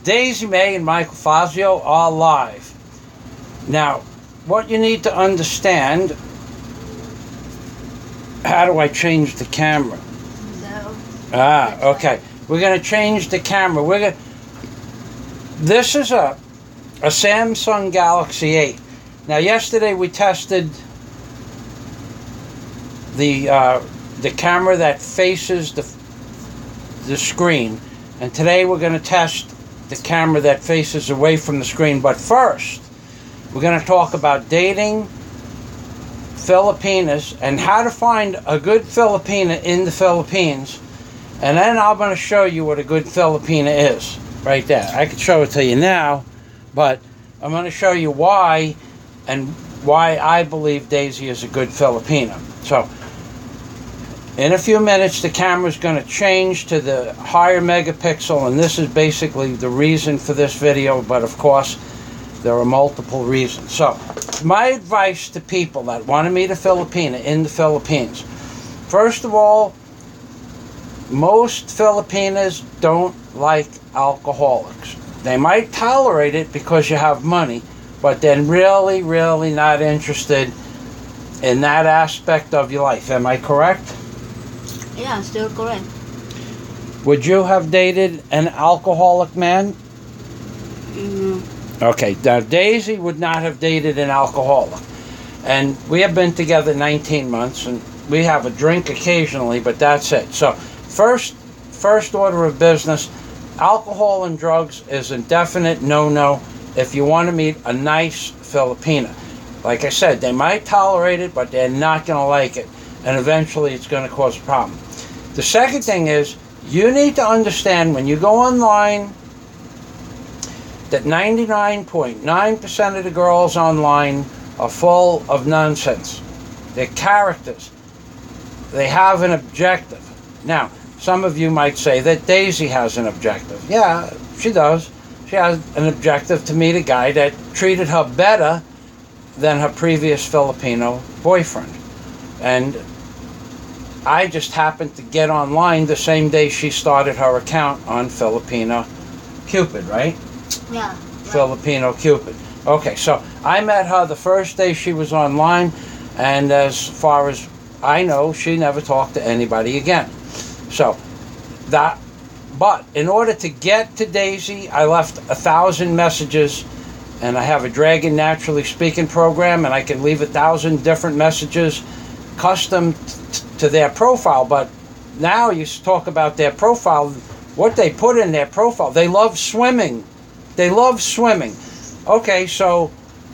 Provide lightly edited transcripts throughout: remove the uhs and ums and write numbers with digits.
Daisy May and Michael Fazio are live. Now, what you need to understand, how do I change the camera? Okay. We're going to change the camera. This is a Samsung Galaxy 8. Now, yesterday we tested the camera that faces the screen, and today we're going to test the camera that faces away from the screen. But first, we're going to talk about dating Filipinas and how to find a good Filipina in the Philippines. And then I'm going to show you what a good Filipina is right there. I could show it to you now, but I'm going to show you why and why I believe Daisy is a good Filipina. So, in a few minutes, the camera is going to change to the higher megapixel, and this is basically the reason for this video, but of course, there are multiple reasons. So, my advice to people that want to meet a Filipina in the Philippines, first of all, most Filipinas don't like alcoholics. They might tolerate it because you have money, but they're really, really not interested in that aspect of your life. Am I correct? Yeah, still correct. Would you have dated an alcoholic man? Okay, now Daisy would not have dated an alcoholic. And we have been together 19 months, and we have a drink occasionally, but that's it. So, first order of business, alcohol and drugs is a definite no-no if you want to meet a nice Filipina. Like I said, they might tolerate it, but they're not going to like it. And eventually it's going to cause a problem. The second thing is, you need to understand when you go online that 99.9% of the girls online are full of nonsense. They're characters. They have an objective. Now, some of you might say that Daisy has an objective. Yeah, she does. She has an objective to meet a guy that treated her better than her previous Filipino boyfriend. And I just happened to get online the same day she started her account on Filipino Cupid, right? Yeah. Filipino Cupid. Okay, so I met her the first day she was online, and as far as I know, she never talked to anybody again. So, but in order to get to Daisy, I left 1,000 messages, and I have a Dragon Naturally Speaking program, and I can leave 1,000 different messages custom to their profile. But now you talk about their profile, what they put in their profile. They love swimming. They love swimming. Okay, so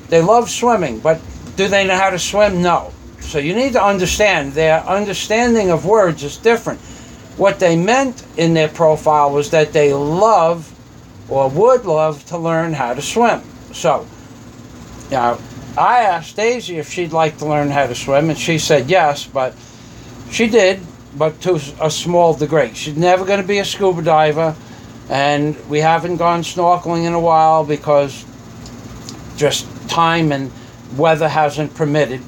they love swimming, but do they know how to swim? No. So you need to understand, their understanding of words is different. What they meant in their profile was that they love or would love to learn how to swim. So, now, I asked Daisy if she'd like to learn how to swim, and she said yes, but she did, but to a small degree. She's never going to be a scuba diver, and we haven't gone snorkeling in a while because just time and weather hasn't permitted.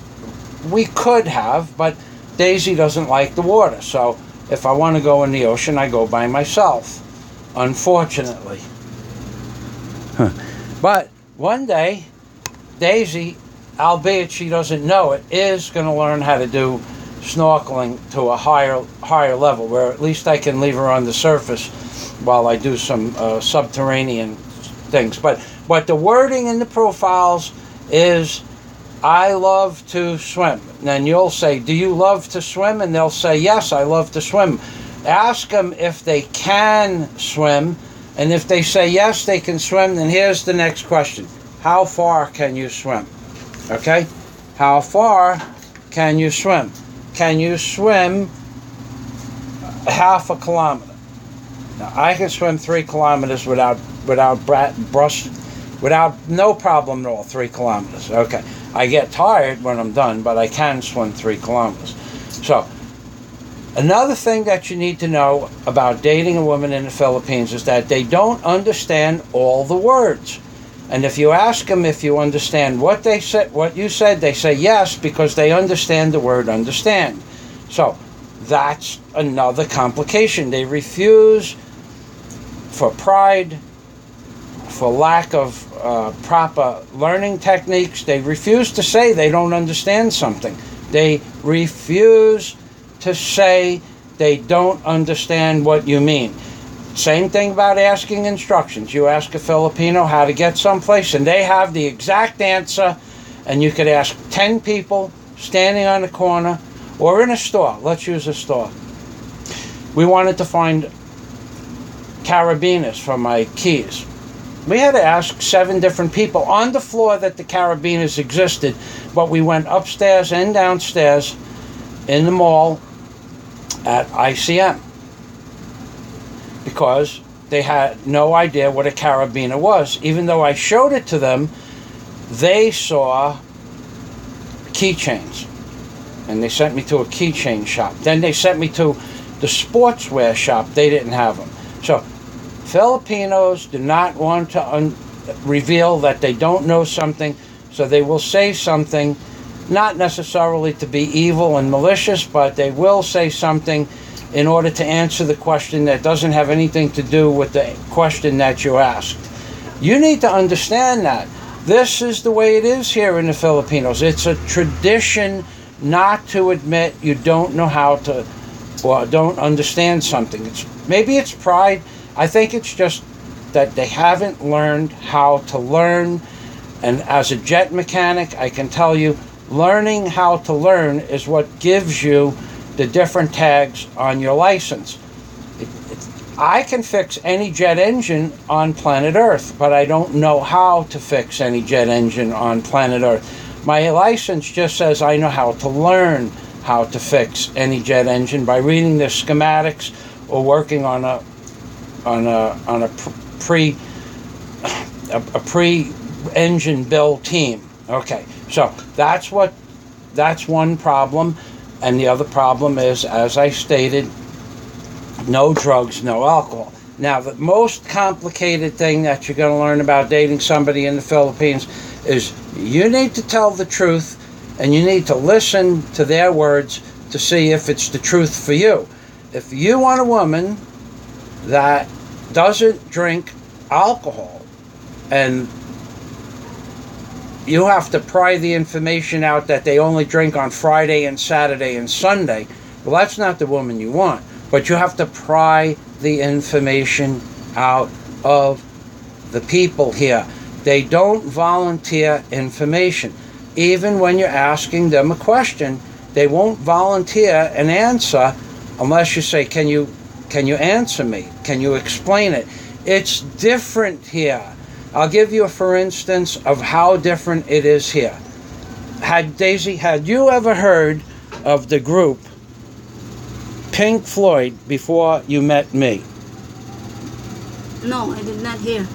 We could have, but Daisy doesn't like the water, so if I want to go in the ocean, I go by myself, unfortunately. But one day, Daisy, albeit she doesn't know it, is going to learn how to do snorkeling to a higher level, where at least I can leave her on the surface while I do some subterranean things. But the wording in the profiles is, I love to swim. And then you'll say, do you love to swim? And they'll say, yes, I love to swim. Ask them if they can swim. And if they say, yes, they can swim, then here's the next question. How far can you swim? Okay? How far can you swim? Can you swim half a kilometer? Now, I can swim 3 kilometers without no problem at all, 3 kilometers. Okay. I get tired when I'm done, but I can swim 3 kilometers. So, another thing that you need to know about dating a woman in the Philippines is that they don't understand all the words. And if you ask them if you understand what they said, what you said, they say yes, because they understand the word understand. So, that's another complication. They refuse for pride for lack of proper learning techniques. They refuse to say they don't understand something. They refuse to say they don't understand what you mean. Same thing about asking instructions. You ask a Filipino how to get someplace, and they have the exact answer, and you could ask 10 people standing on the corner or in a store. Let's use a store. We wanted to find carabiners for my keys. We had to ask 7 different people on the floor that the carabiners existed, but we went upstairs and downstairs in the mall at ICM because they had no idea what a carabiner was. Even though I showed it to them, they saw keychains, and they sent me to a keychain shop. Then they sent me to the sportswear shop. They didn't have them. So Filipinos do not want to reveal that they don't know something, so they will say something, not necessarily to be evil and malicious, but they will say something in order to answer the question that doesn't have anything to do with the question that you asked. You need to understand that. This is the way it is here in the Filipinos. It's a tradition not to admit you don't know how to, or don't understand something. Maybe it's pride. I think it's just that they haven't learned how to learn. And as a jet mechanic, I can tell you, learning how to learn is what gives you the different tags on your license. I can fix any jet engine on planet Earth, but I don't know how to fix any jet engine on planet Earth. My license just says I know how to learn how to fix any jet engine by reading the schematics or working on a pre-engine build team. Okay, so that's one problem. And the other problem is, as I stated, no drugs, no alcohol. Now, the most complicated thing that you're going to learn about dating somebody in the Philippines is you need to tell the truth, and you need to listen to their words to see if it's the truth for you. If you want a woman that doesn't drink alcohol, and you have to pry the information out that they only drink on Friday and Saturday and Sunday, well, that's not the woman you want. But you have to pry the information out of the people here. They don't volunteer information. Even when you're asking them a question, they won't volunteer an answer unless you say, can you answer me? Can you explain it? It's different here. I'll give you a for instance of how different it is here. Daisy, had you ever heard of the group Pink Floyd before you met me? No, I did not hear.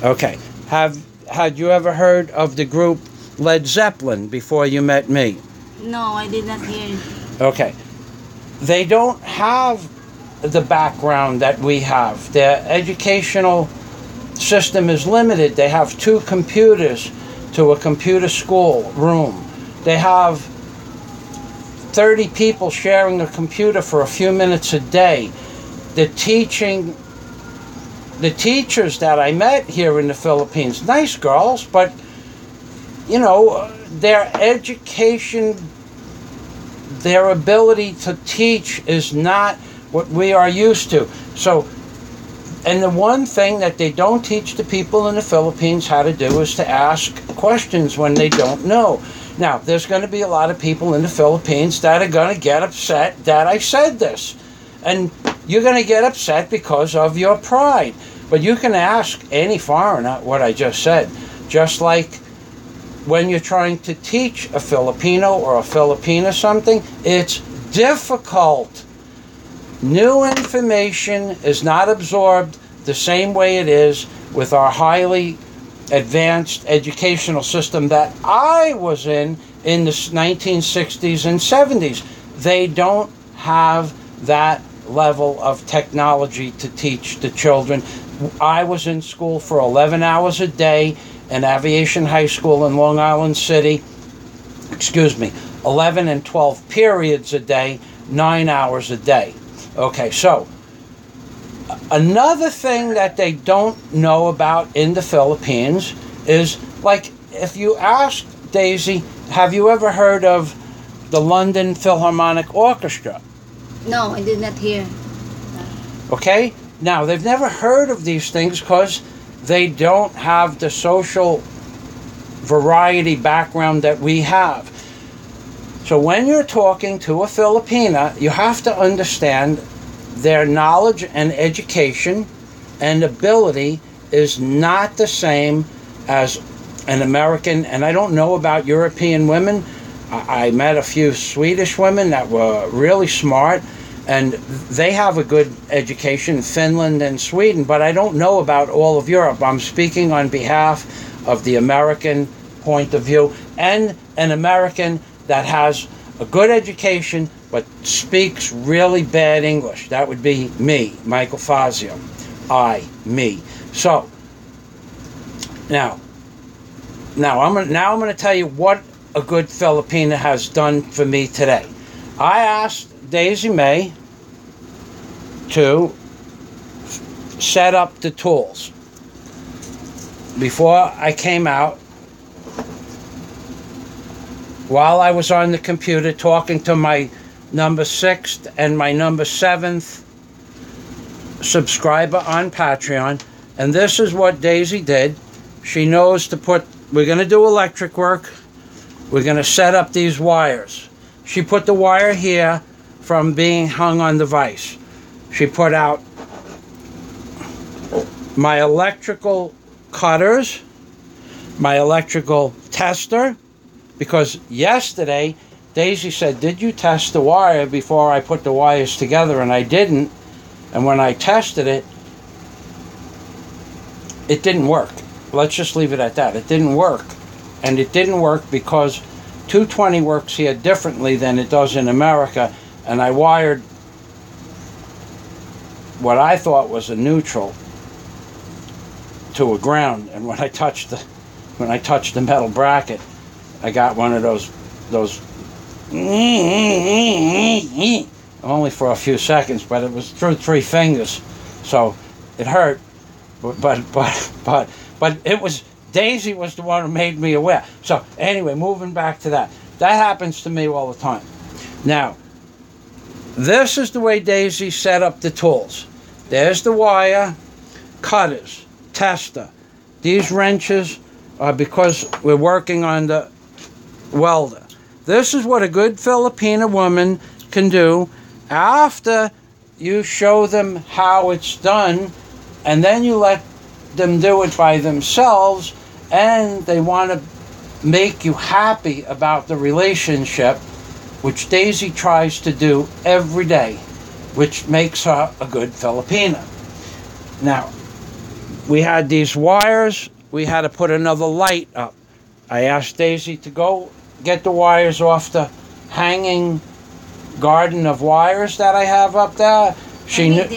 Okay. Had you ever heard of the group Led Zeppelin before you met me? No, I did not hear. Okay. They don't have the background that we have. Their educational system is limited. They have 2 computers to a computer school room. They have 30 people sharing a computer for a few minutes a day. The teachers that I met here in the Philippines, nice girls, but their education, their ability to teach is not what we are used to. So, and the one thing that they don't teach the people in the Philippines how to do is to ask questions when they don't know. Now, there's going to be a lot of people in the Philippines that are going to get upset that I said this. And you're going to get upset because of your pride. But you can ask any foreigner what I just said. Just like when you're trying to teach a Filipino or a Filipina something, it's difficult. New information is not absorbed the same way it is with our highly advanced educational system that I was in the 1960s and 70s. They don't have that level of technology to teach the children. I was in school for 11 hours a day in Aviation High School in Long Island City. 11 and 12 periods a day, 9 hours a day. Okay, so Another thing that they don't know about in the Philippines is, like, if you ask Daisy, have you ever heard of the London Philharmonic Orchestra? No, I did not hear. Okay? Now, they've never heard of these things because they don't have the social variety background that we have. So when you're talking to a Filipina, you have to understand their knowledge and education and ability is not the same as an American. And I don't know about European women. I met a few Swedish women that were really smart, and they have a good education in Finland and Sweden, but I don't know about all of Europe. I'm speaking on behalf of the American point of view, and an American that has a good education but speaks really bad English. That would be me, Michael Fazio. Me. So now I'm going to tell you what a good Filipina has done for me today. I asked Daisy May to set up the tools. Before I came out, while I was on the computer talking to my number 6th and my number 7th subscriber on Patreon, and this is what Daisy did. She knows to put, we're going to do electric work. We're going to set up these wires. She put the wire here from being hung on the vise. She put out my electrical cutters, my electrical tester, because yesterday Daisy said, did you test the wire before I put the wires together? And I didn't. And when I tested it, it didn't work. Let's just leave it at that. It didn't work. And it didn't work because 220 works here differently than it does in America. And I wired what I thought was a neutral to a ground. And when I touched the metal bracket, I got one of those only for a few seconds, but it was through 3 fingers, so it hurt. But it was, Daisy was the one who made me aware. So anyway, moving back to that happens to me all the time. Now, this is the way Daisy set up the tools. There's the wire, cutters, tester. These wrenches are because we're working on the welder. This is what a good Filipina woman can do after you show them how it's done, and then you let them do it by themselves, and they want to make you happy about the relationship, which Daisy tries to do every day, which makes her a good Filipina. Now, we had these wires. We had to put another light up. I asked Daisy to go get the wires off the hanging garden of wires that I have up there. She knew.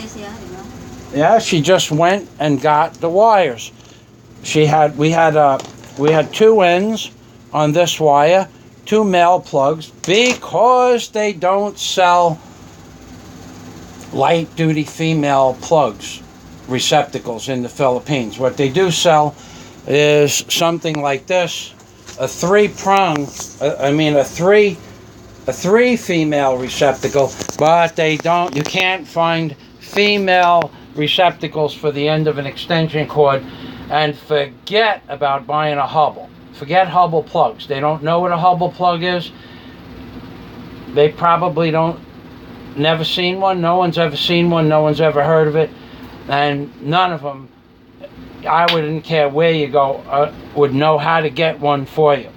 Yeah, she just went and got the wires. We had 2 ends on this wire, 2 male plugs, because they don't sell light duty female plugs, receptacles in the Philippines. What they do sell is something like this, a 3-prong, a 3 female receptacle, but you can't find female receptacles for the end of an extension cord. And forget about buying a Hubble. Forget Hubble plugs. They don't know what a Hubble plug is. They probably never seen one. No one's ever seen one. No one's ever heard of it. And none of them, I wouldn't care where you go, would know how to get one for you.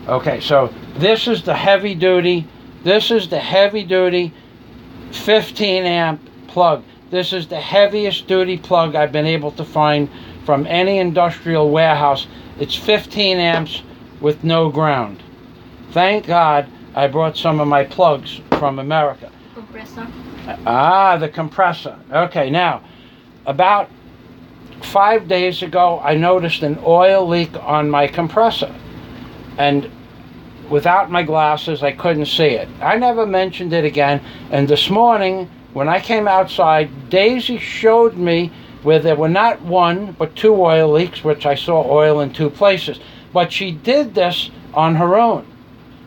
Okay, so this is the heavy duty 15 amp plug. This is the heaviest duty plug I've been able to find from any industrial warehouse. It's 15 amps with no ground. Thank God I brought some of my plugs from America. Compressor? The compressor. Okay, now, about 5 days ago, I noticed an oil leak on my compressor. And without my glasses, I couldn't see it. I never mentioned it again. And this morning, when I came outside, Daisy showed me where there were not one, but 2 oil leaks, which I saw oil in 2 places. But she did this on her own.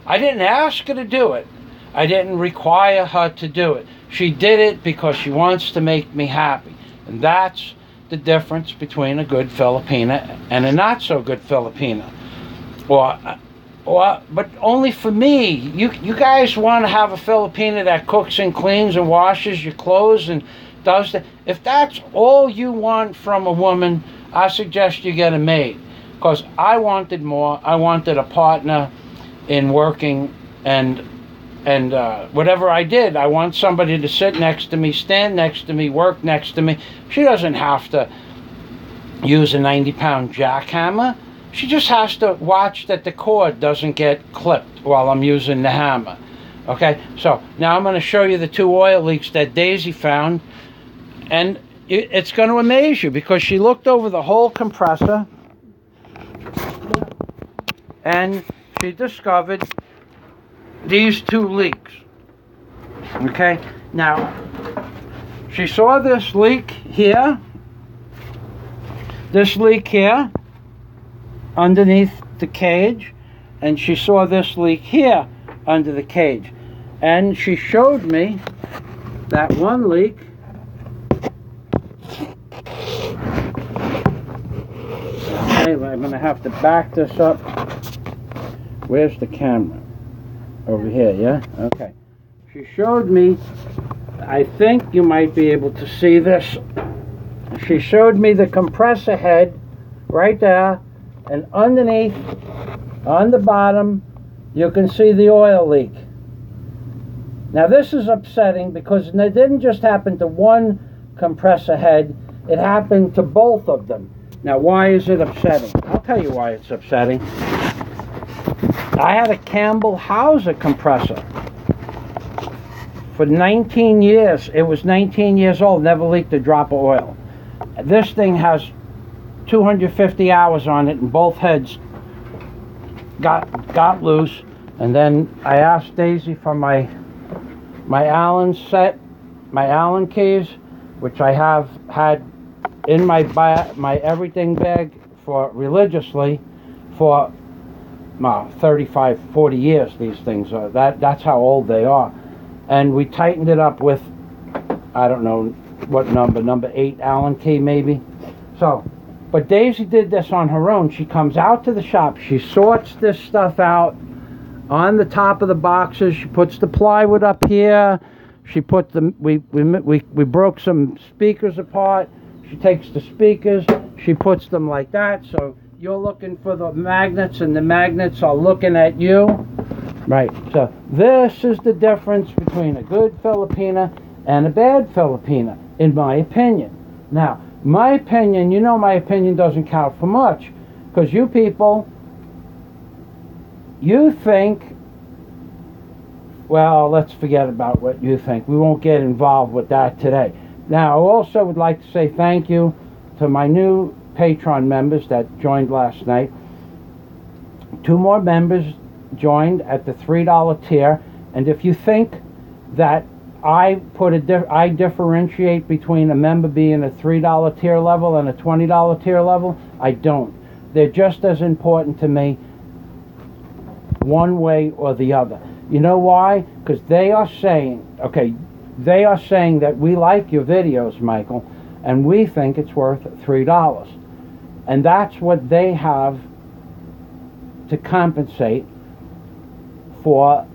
I didn't ask her to do it. I didn't require her to do it. She did it because she wants to make me happy. And that's the difference between a good Filipina and a not so good Filipina. But only for me. You guys want to have a Filipina that cooks and cleans and washes your clothes and does that. If that's all you want from a woman, I suggest you get a maid. Because I wanted more. I wanted a partner in working and whatever I did, I want somebody to sit next to me, stand next to me, work next to me. She doesn't have to use a 90-pound jackhammer. She just has to watch that the cord doesn't get clipped while I'm using the hammer. Okay, so now I'm going to show you the 2 oil leaks that Daisy found. And it's going to amaze you because she looked over the whole compressor and she discovered these 2 leaks. Okay, now she saw this leak here, underneath the cage, and she saw this leak here under the cage, and she showed me that one leak okay, I'm going to have to back this up. Where's the camera? Over here, yeah? Okay. She showed me, I think you might be able to see this. She showed me the compressor head right there, and underneath, on the bottom, you can see the oil leak. Now this is upsetting because it didn't just happen to one compressor head, it happened to both of them. Now why is it upsetting? I'll tell you why it's upsetting. I had a Campbell Hauser compressor for 19 years. It was 19 years old, never leaked a drop of oil. This thing has 250 hours on it, and both heads got loose. And then I asked Daisy for my Allen set, my Allen keys, which I have had in my everything bag for religiously for 35, 40 years. These things are that's how old they are. And we tightened it up with, I don't know what number 8 Allen key maybe. So, but Daisy did this on her own. She comes out to the shop, she sorts this stuff out on the top of the boxes. She puts the plywood up here. She put the we broke some speakers apart. She takes the speakers, she puts them like that, so you're looking for the magnets and the magnets are looking at you. Right, so this is the difference between a good Filipina and a bad Filipina, in my opinion. Now, my opinion, you know my opinion doesn't count for much, because you people, you think, well, let's forget about what you think. We won't get involved with that today. Now, I also would like to say thank you to my new Patreon members that joined last night. 2 more members joined at the $3 tier, and if you think that I differentiate between a member being a $3 tier level and a $20 tier level, I don't. They're just as important to me one way or the other. You know why? Because they are saying, okay, they are saying that we like your videos, Michael, and we think it's worth $3. And that's what they have to compensate for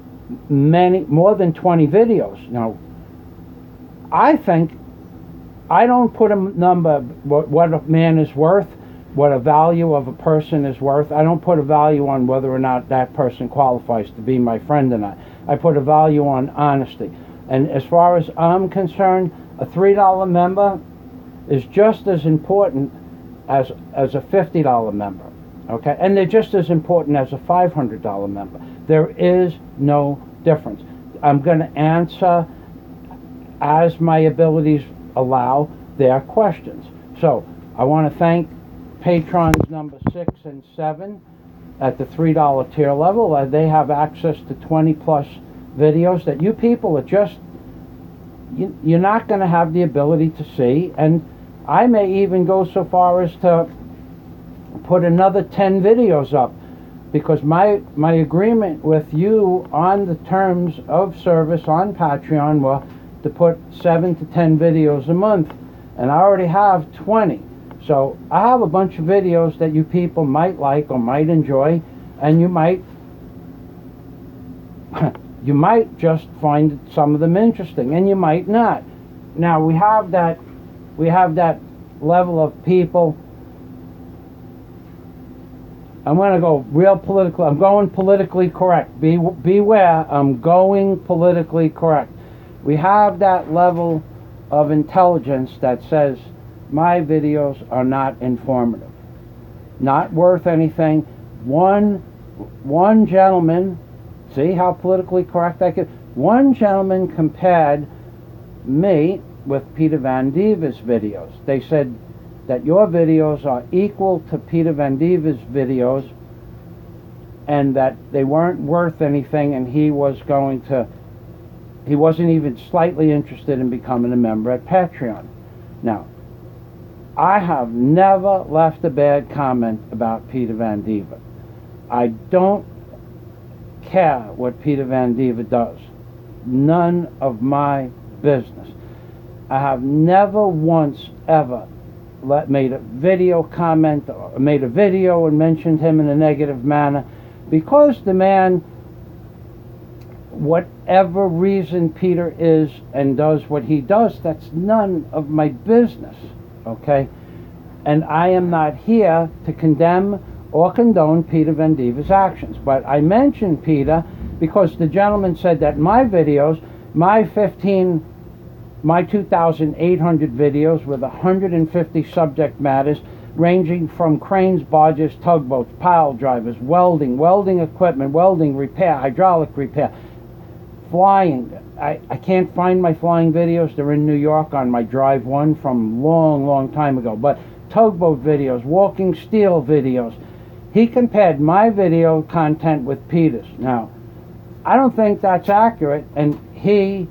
more than 20 videos. Now, I think I don't put a number what a man is worth, what a value of a person is worth. I don't put a value on whether or not that person qualifies to be my friend or not. I put a value on honesty. And as far as I'm concerned, a $3 member is just as important as a $50 member. Okay? And they're just as important as a $500 member. There is no difference. I'm going to answer as my abilities allow their questions. So I want to thank patrons number 6 and 7 at the $3 tier level. They have access to 20 plus videos that you people are just you're not going to have the ability to see. And I may even go so far as to put another 10 videos up, because my agreement with you on the terms of service on Patreon were to put 7 to 10 videos a month, and I already have 20. So I have a bunch of videos that you people might like or might enjoy, and you might you might just find some of them interesting, and you might not. Now we have that level of people. I'm going to go real political. I'm going politically correct. Beware, I'm going politically correct. We have that level of intelligence that says my videos are not informative, not worth anything. One gentleman, see how politically correct I can? One gentleman compared me with Peter Van Diever's videos. They said that your videos are equal to Peter Van Diever's videos, and that they weren't worth anything, and he wasn't even slightly interested in becoming a member at Patreon. Now, I have never left a bad comment about Peter Van Diever. I don't care what Peter Van Diever does. None of my business. I have never once ever made a video comment or made a video and mentioned him in a negative manner, because the man, whatever reason Peter is and does what he does, that's none of my business, okay? And I am not here to condemn or condone Peter Van Diever's actions. But I mentioned Peter because the gentleman said that my videos, my 2,800 videos with 150 subject matters ranging from cranes, barges, tugboats, pile drivers, welding equipment, welding repair, hydraulic repair, flying. I can't find my flying videos. They're in New York on my Drive 1 from long time ago. But tugboat videos, walking steel videos. He compared my video content with Peter's. Now, I don't think that's accurate, and he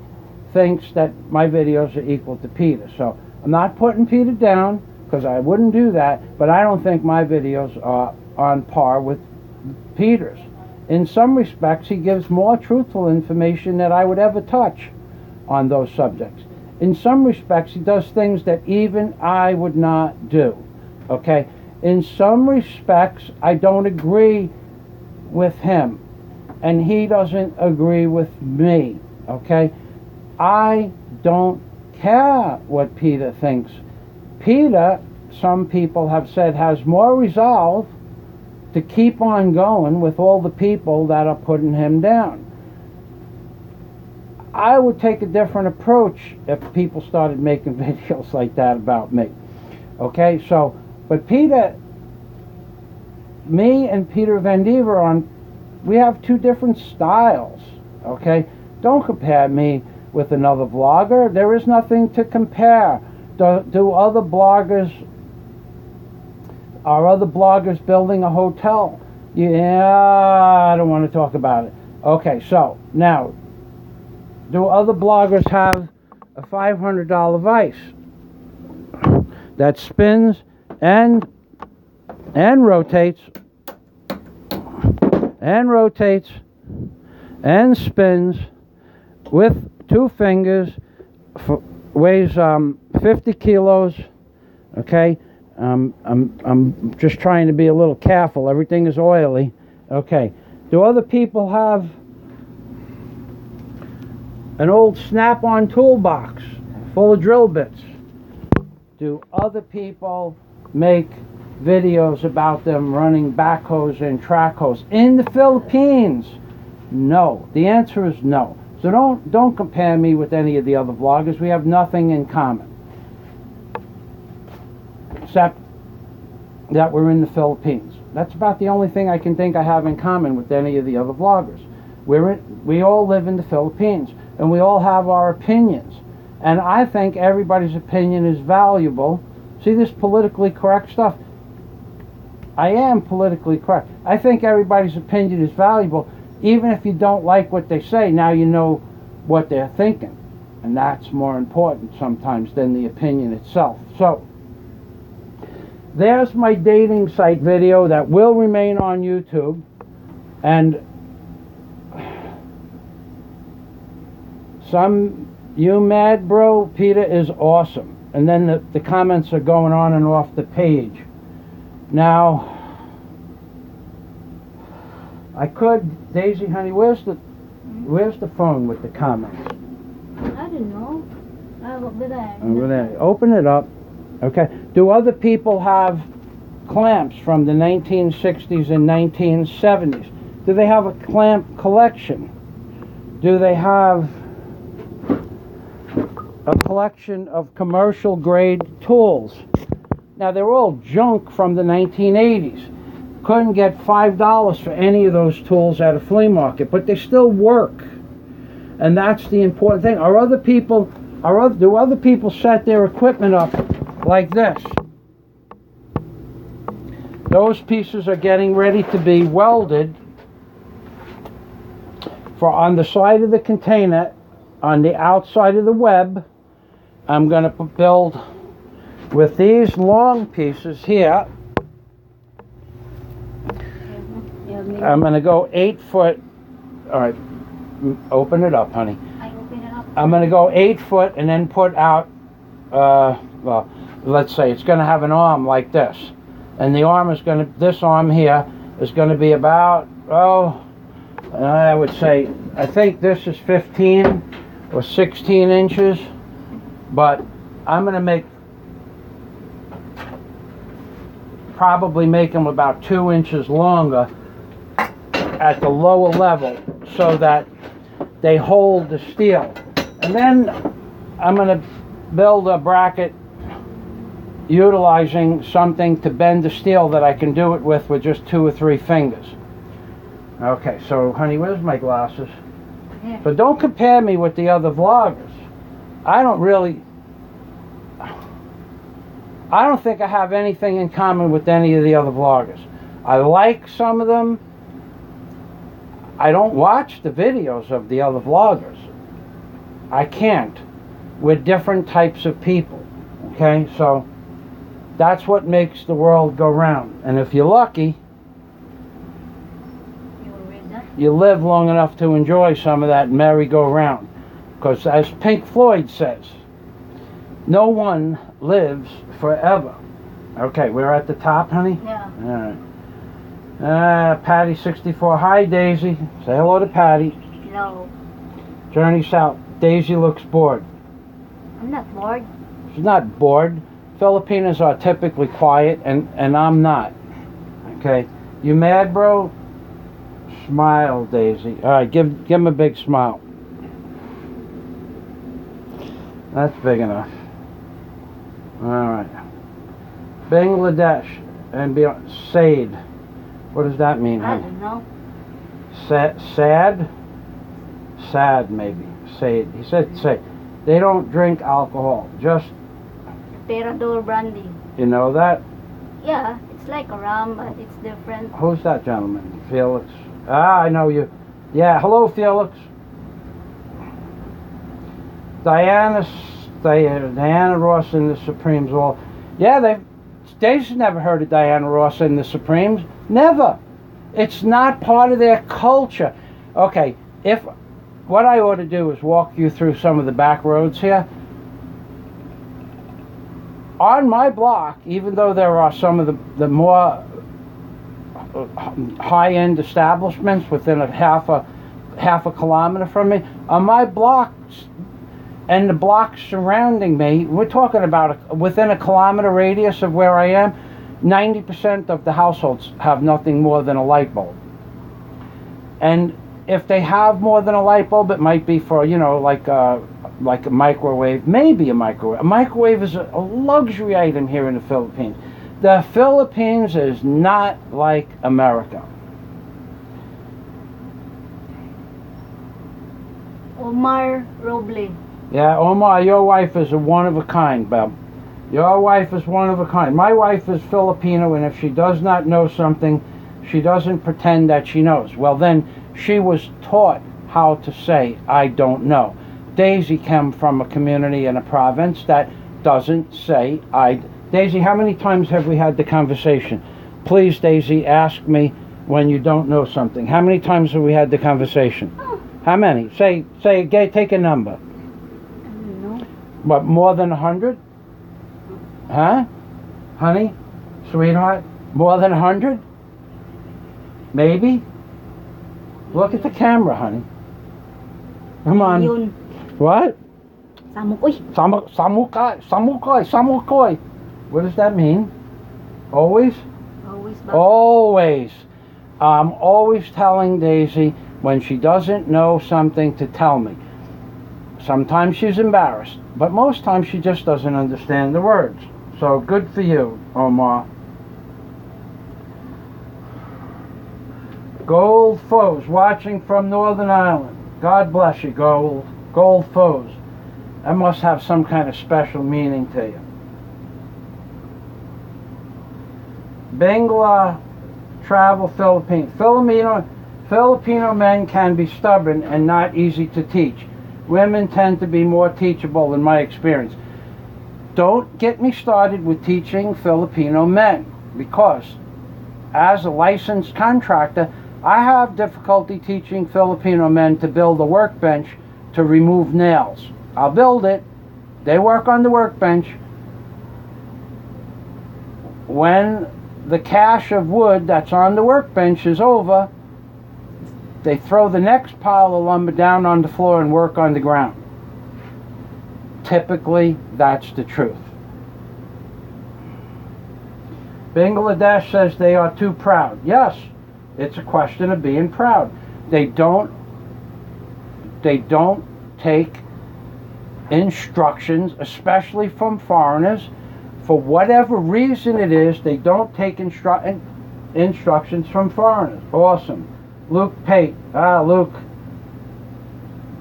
thinks that my videos are equal to Peter. So I'm not putting Peter down, because I wouldn't do that, but I don't think my videos are on par with Peter's. In some respects, he gives more truthful information that I would ever touch on those subjects. In some respects, he does things that even I would not do, okay? In some respects, I don't agree with him, and he doesn't agree with me, okay? I don't care what Peter thinks. Peter, some people have said, has more resolve to keep on going with all the people that are putting him down. I would take a different approach if people started making videos like that about me. Okay, so, but Peter, me and Peter Van Diever, we have two different styles, okay? Don't compare me with another vlogger. There is nothing to compare. Do other bloggers, are other bloggers building a hotel? Yeah, I don't want to talk about it. Okay, so now, do other bloggers have a $500 vise that spins and rotates and spins with two fingers, weighs 50 kilos, okay? I'm just trying to be a little careful. Everything is oily. Okay. Do other people have an old snap-on toolbox full of drill bits? Do other people make videos about them running backhoes and track hoes in the Philippines? No. The answer is no. So don't compare me with any of the other vloggers. We have nothing in common, except that we're in the Philippines. That's about the only thing I can think I have in common with any of the other vloggers. We all live in the Philippines, and we all have our opinions. And I think everybody's opinion is valuable. See this politically correct stuff? I am politically correct. I think everybody's opinion is valuable, even if you don't like what they say. Now you know what they're thinking. And that's more important sometimes than the opinion itself. So, there's my dating site video that will remain on YouTube. And you mad, bro? Peter is awesome. And then the comments are going on and off the page. Now, I could, Daisy, honey, where's the phone with the comments? I don't know. Over there. Over there. Open it up. Okay. Do other people have clamps from the 1960s and 1970s? Do they have a clamp collection? Do they have a collection of commercial grade tools? Now, they're all junk from the 1980s. Couldn't get $5 for any of those tools at a flea market, but they still work. And that's the important thing. Do other people set their equipment up like this? Those pieces are getting ready to be welded for on the side of the container, on the outside of the web. I'm going to build with these long pieces here. I'm going to go 8 foot. All right, open it up, honey. I open it up. I'm going to go 8 foot and then put out, well, let's say it's going to have an arm like this. And the arm is going to, this arm here is going to be about, I would say, I think this is 15 or 16 inches. But I'm going to probably make them about 2 inches longer at the lower level so that they hold the steel. And then I'm going to build a bracket utilizing something to bend the steel that I can do it with just 2 or 3 fingers. Okay, so honey, where's my glasses? Yeah. So don't compare me with the other vloggers. I don't think I have anything in common with any of the other vloggers. I like some of them. I don't watch the videos of the other vloggers. I can't. We're different types of people. Okay, so that's what makes the world go round. And if you're lucky, you live long enough to enjoy some of that merry-go-round. Because as Pink Floyd says, no one lives forever. Okay, we're at the top, honey? Yeah. All right. Patty 64. Hi, Daisy. Say hello to Patty. No. Journey south. Daisy looks bored. I'm not bored. She's not bored. Filipinas are typically quiet, and I'm not. Okay. You mad, bro? Smile, Daisy. All right, give him a big smile. That's big enough. All right. Bangladesh and beyond. Said. What does that mean, I honey? don't know. Sad? Sad, maybe. Said. He said say. They don't drink alcohol. Just. Perador brandy. You know that? Yeah, it's like a rum, but it's different. Who's that gentleman? Felix. Ah, I know you. Yeah, hello, Felix. Diana Ross and the Supremes. Well, yeah, Dave's never heard of Diana Ross and the Supremes. Never. It's not part of their culture. Okay, what I ought to do is walk you through some of the back roads here. On my block, even though there are some of the more high-end establishments within a half a kilometer from me, on my blocks and the blocks surrounding me, we're talking about within a kilometer radius of where I am, 90% of the households have nothing more than a light bulb. And if they have more than a light bulb, it might be for, like a microwave, maybe a microwave. A microwave is a luxury item here in the Philippines. The Philippines is not like America. Omar Roble. Yeah, Omar, your wife is a one of a kind, Beb. Your wife is one of a kind. My wife is Filipino, and if she does not know something, she doesn't pretend that she knows. Well, then she was taught how to say, I don't know. Daisy came from a community in a province that doesn't say I. Daisy, how many times have we had the conversation? Please, Daisy, ask me when you don't know something. How many times have we had the conversation? How many? Say, take a number. I don't know. What, more than 100? Huh? Honey? Sweetheart? More than 100? Maybe? Look at the camera, honey. Come on. Yun. What? Samukoy. Samukoy. What does that mean? Always? Always ba? Always. I'm always telling Daisy when she doesn't know something to tell me. Sometimes she's embarrassed, but most times she just doesn't understand the words. So good for you, Omar. Gold Foes, watching from Northern Ireland. God bless you, Gold. Gold Foes. That must have some kind of special meaning to you. Bangla Travel Philippines. Filipino men can be stubborn and not easy to teach. Women tend to be more teachable in my experience. Don't get me started with teaching Filipino men, because as a licensed contractor, I have difficulty teaching Filipino men to build a workbench to remove nails. I'll build it. They work on the workbench. When the cache of wood that's on the workbench is over, they throw the next pile of lumber down on the floor and work on the ground. Typically, that's the truth. Bangladesh says they are too proud. Yes, it's a question of being proud. They don't take instructions, especially from foreigners. For whatever reason it is, they don't take instructions from foreigners. Awesome. Luke Pate. Luke.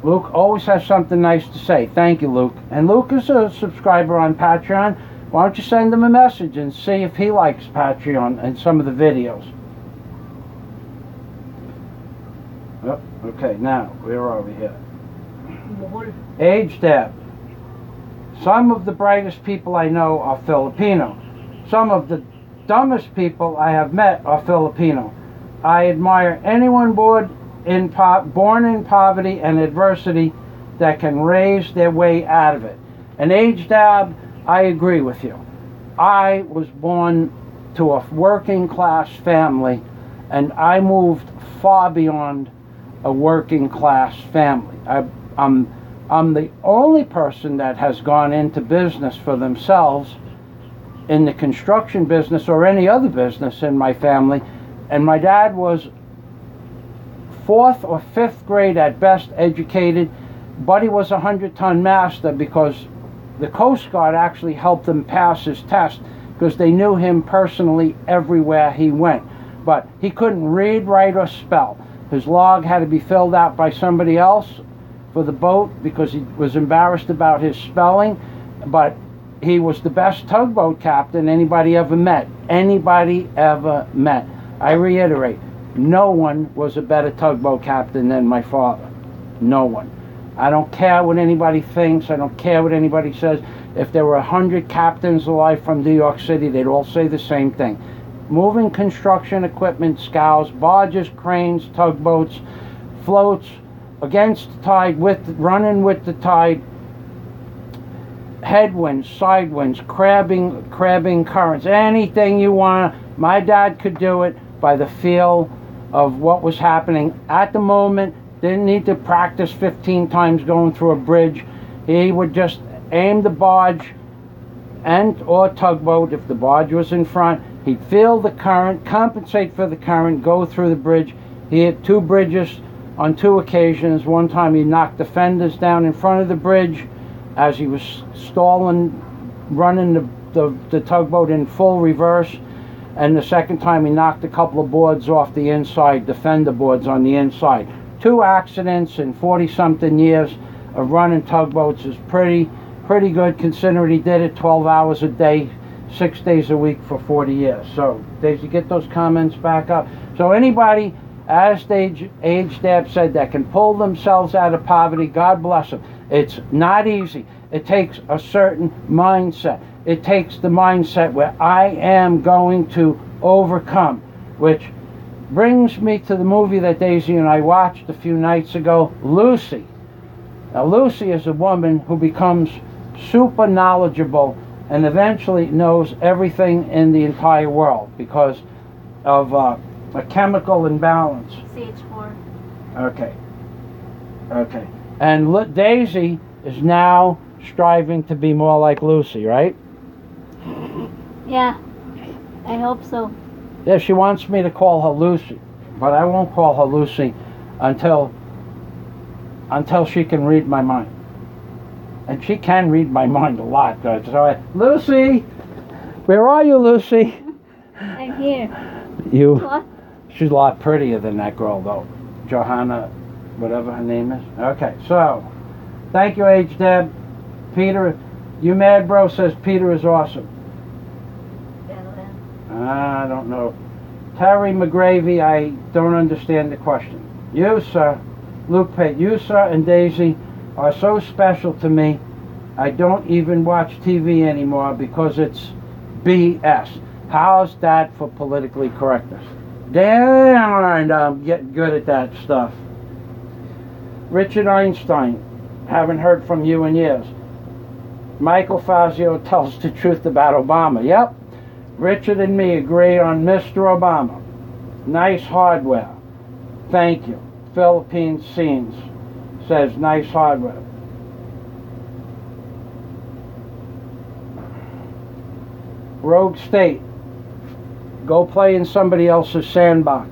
Luke always has something nice to say. Thank you, Luke. And Luke is a subscriber on Patreon. Why don't you send him a message and see if he likes Patreon and some of the videos. Oh, okay, now, where are we here? Age depth. Some of the brightest people I know are Filipino. Some of the dumbest people I have met are Filipino. I admire anyone born in poverty and adversity that can raise their way out of it. And age dab, I agree with you. I was born to a working class family, and I moved far beyond a working class family. I'm the only person that has gone into business for themselves in the construction business or any other business in my family. And my dad was 4th or 5th grade at best educated, but he was a 100-ton master because the Coast Guard actually helped him pass his test because they knew him personally everywhere he went. But he couldn't read, write, or spell. His log had to be filled out by somebody else for the boat because he was embarrassed about his spelling. But he was the best tugboat captain anybody ever met. Anybody ever met. I reiterate, no one was a better tugboat captain than my father. No one. I don't care what anybody thinks. I don't care what anybody says. If there were 100 captains alive from New York City, they'd all say the same thing. Moving construction equipment, scows, barges, cranes, tugboats, floats, against the tide, running with the tide, headwinds, sidewinds, crabbing currents, anything you want. My dad could do it by the feel of what was happening at the moment. Didn't need to practice 15 times going through a bridge. He would just aim the barge or tugboat. If the barge was in front, he'd feel the current, compensate for the current, go through the bridge. He hit 2 bridges on 2 occasions. One time he knocked the fenders down in front of the bridge as he was stalling, running the tugboat in full reverse. And the second time he knocked a couple of boards off the inside, the fender boards on the inside. 2 accidents in 40-something years of running tugboats is pretty good, considering he did it 12 hours a day, 6 days a week for 40 years. So, Daisy, get those comments back up. So anybody, as Age Dab said, that can pull themselves out of poverty, God bless them. It's not easy. It takes a certain mindset. It takes the mindset where I am going to overcome, which brings me to the movie that Daisy and I watched a few nights ago, Lucy. Now, Lucy is a woman who becomes super knowledgeable and eventually knows everything in the entire world because of a chemical imbalance. CH4. Okay. Okay. And Daisy is now striving to be more like Lucy, right? Yeah, I hope so. Yeah, she wants me to call her Lucy, but I won't call her Lucy until she can read my mind. And she can read my mind a lot. So Lucy! Where are you, Lucy? I'm here. What? She's a lot prettier than that girl, though. Johanna, whatever her name is. Okay, so, thank you, H-Deb. Peter, you mad, bro, says Peter is awesome. I don't know. Terry McGravy, I don't understand the question. You, sir, Luke Pate, you, sir, and Daisy are so special to me. I don't even watch TV anymore because it's BS. How's that for politically correctness? Damn, I'm getting good at that stuff. Richard Einstein, haven't heard from you in years. Michael Fazio tells the truth about Obama. Yep. Richard and me agree on Mr. Obama. Nice hardware. Thank you. Philippine Scenes says nice hardware. Rogue State. Go play in somebody else's sandbox.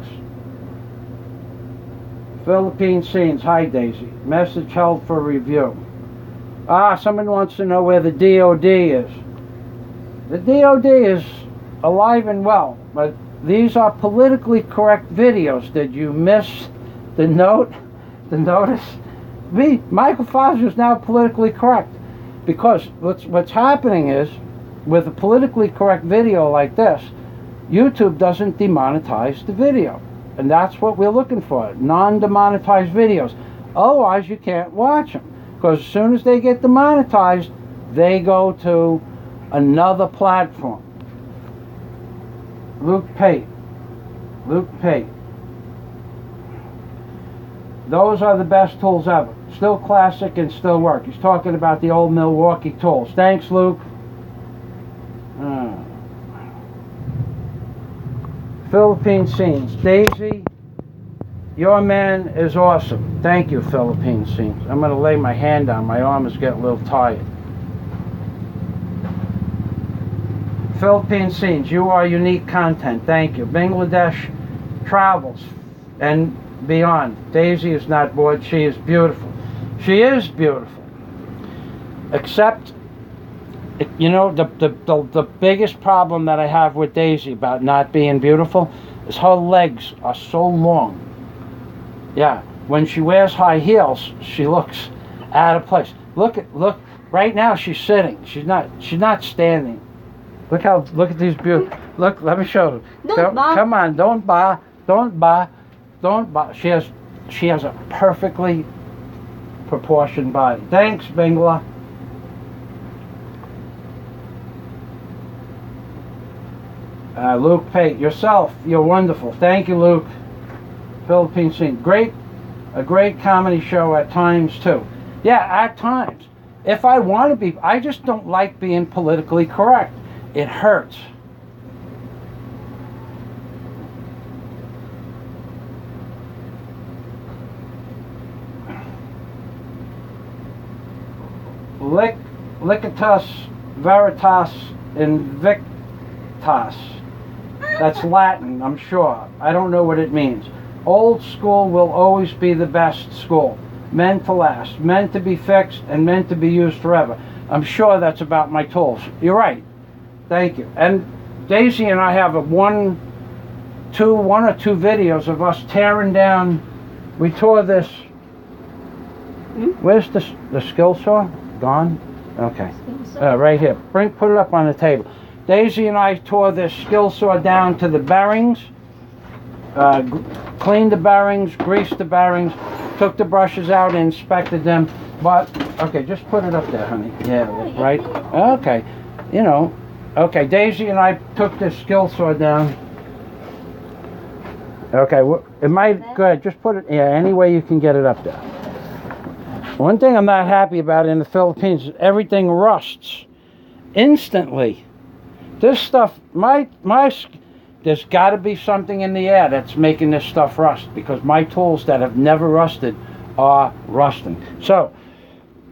Philippine Scenes. Hi, Daisy. Message held for review. Someone wants to know where the DOD is. The DOD is alive and well, but these are politically correct videos. Did you miss the note? The notice? Michael Fazio is now politically correct, because what's happening is, with a politically correct video like this, YouTube doesn't demonetize the video, and that's what we're looking for, non-demonetized videos. Otherwise, you can't watch them, because as soon as they get demonetized, they go to another platform. Luke Pate. Those are the best tools ever. Still classic and still work. He's talking about the old Milwaukee tools. Thanks, Luke. Philippine Scenes. Daisy, your man is awesome. Thank you, Philippine Scenes. I'm going to lay my hand down. My arm is getting a little tired. Philippine Scenes, you are unique content. Thank you. Bangladesh travels and beyond. Daisy is not bored. She is beautiful. She is beautiful. Except, you know, the biggest problem that I have with Daisy about not being beautiful is her legs are so long. Yeah, when she wears high heels, she looks out of place. Look, right now she's sitting. She's not standing. Look at these beautiful. Look, let me show them. Come on, don't bar. She has a perfectly proportioned body. Thanks, Bingla. Luke Pate, yourself, you're wonderful. Thank you, Luke. Philippine Scene, a great comedy show at times too. Yeah, at times. If I want to be, I just don't like being politically correct. It hurts. Licatus veritas invictus. That's Latin, I'm sure. I don't know what it means. Old school will always be the best school. Meant to last, meant to be fixed, and meant to be used forever. I'm sure that's about my tools. You're right. Thank you. And Daisy and I have one or two videos of us tearing down. We tore this. Where's the skill saw? Gone? Okay. Right here. Put it up on the table. Daisy and I tore this skill saw down to the bearings, cleaned the bearings, greased the bearings, took the brushes out and inspected them, But, okay, just put it up there, honey. Yeah, right? Okay. You know. Okay, Daisy and I took this skill saw down. Okay, it might, go ahead, just put it, yeah, any way you can get it up there. One thing I'm not happy about in the Philippines is everything rusts instantly. This stuff, there's got to be something in the air that's making this stuff rust, because my tools that have never rusted are rusting. So,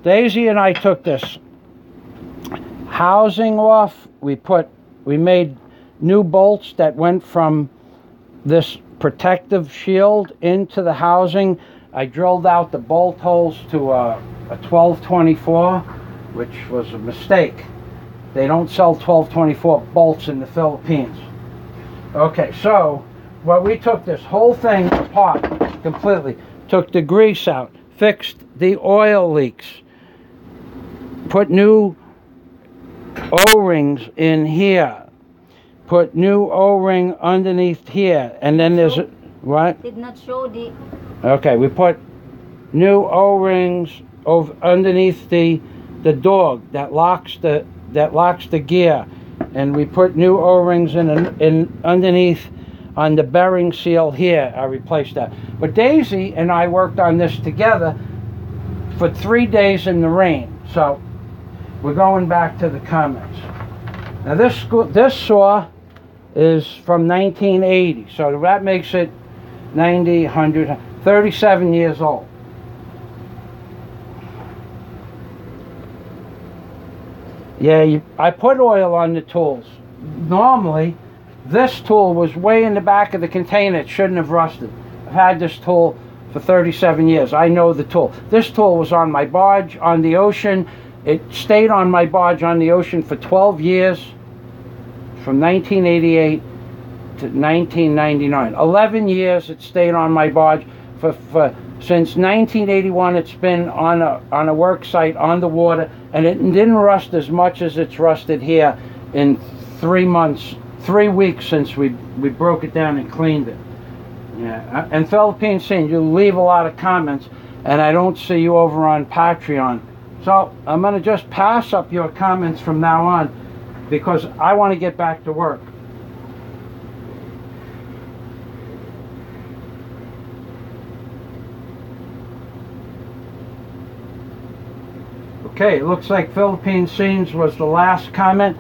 Daisy and I took this housing off. We made new bolts that went from this protective shield into the housing. I drilled out the bolt holes to a 1224, which was a mistake. They don't sell 1224 bolts in the Philippines. Okay, so we took this whole thing apart completely. Took the grease out, fixed the oil leaks, put new O-rings in here, put new O-ring underneath here, and then there's what? Did not show the. Okay, we put new O-rings over underneath the dog that locks the gear, and we put new O-rings in underneath on the bearing seal here. I replaced that. But Daisy and I worked on this together for 3 days in the rain. So we're going back to the comments. Now this saw is from 1980, so that makes it 90, 100, 37 years old. Yeah, I put oil on the tools. Normally, this tool was way in the back of the container. It shouldn't have rusted. I've had this tool for 37 years. I know the tool. This tool was on my barge on the ocean. It stayed on my barge on the ocean for 12 years, from 1988 to 1999. 11 years it stayed on my barge. Since 1981 it's been on a work site on the water, and it didn't rust as much as it's rusted here in 3 weeks since we broke it down and cleaned it. Yeah, and Philippine Scene, you leave a lot of comments, and I don't see you over on Patreon. So I'm going to just pass up your comments from now on, because I want to get back to work. Okay, it looks like Philippine Scenes was the last comment.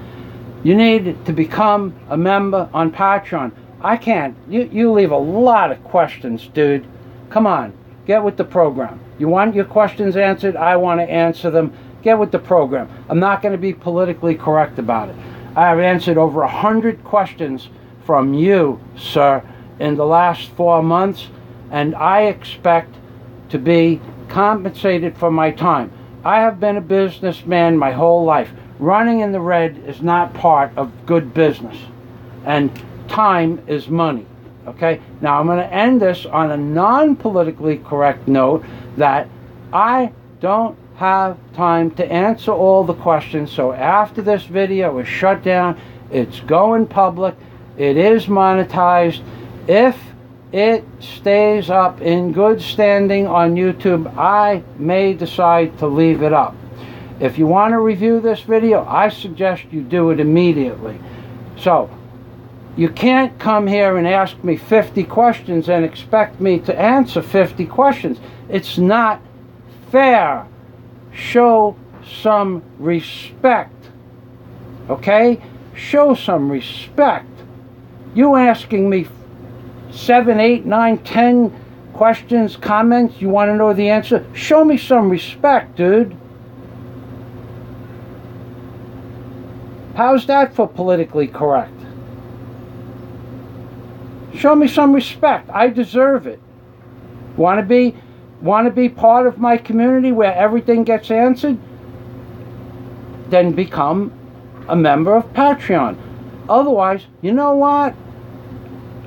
You need to become a member on Patreon. I can't. You leave a lot of questions, dude. Come on, get with the program. You want your questions answered? I want to answer them. Get with the program. I'm not going to be politically correct about it. I have answered over 100 questions from you, sir, in the last 4 months, and I expect to be compensated for my time. I have been a businessman my whole life. Running in the red is not part of good business, and time is money. Okay, now I'm going to end this on a non-politically correct note that I don't have time to answer all the questions. So after this video is shut down, it's going public, it is monetized. If it stays up in good standing on YouTube, I may decide to leave it up. If you want to review this video, I suggest you do it immediately. So you can't come here and ask me 50 questions and expect me to answer 50 questions. It's not fair. Show some respect. Okay? Show some respect. You asking me 7, 8, 9, 10 questions, comments, you want to know the answer? Show me some respect, dude. How's that for politically correct? Show me some respect. I deserve it. Want to be part of my community where everything gets answered? Then become a member of Patreon. Otherwise, you know what?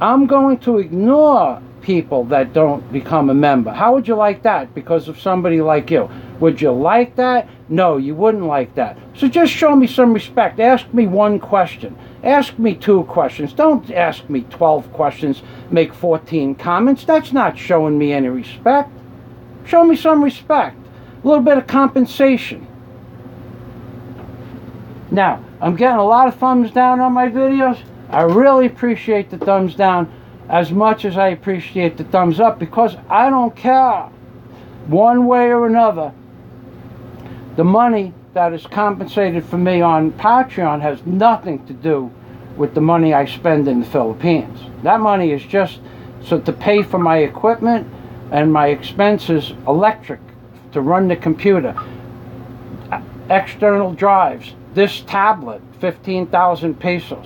I'm going to ignore people that don't become a member. How would you like that because of somebody like you? Would you like that? No, you wouldn't like that. So just show me some respect. Ask me 1 question. Ask me 2 questions. Don't ask me 12 questions, make 14 comments. That's not showing me any respect. Show me some respect. a little bit of compensation. Now, I'm getting a lot of thumbs down on my videos. I really appreciate the thumbs down as much as I appreciate the thumbs up, because I don't care. One way or another, the money that is compensated for me on Patreon has nothing to do with the money I spend in the Philippines. That money is just so to pay for my equipment and my expenses, electric, to run the computer, external drives, this tablet, 15,000 pesos.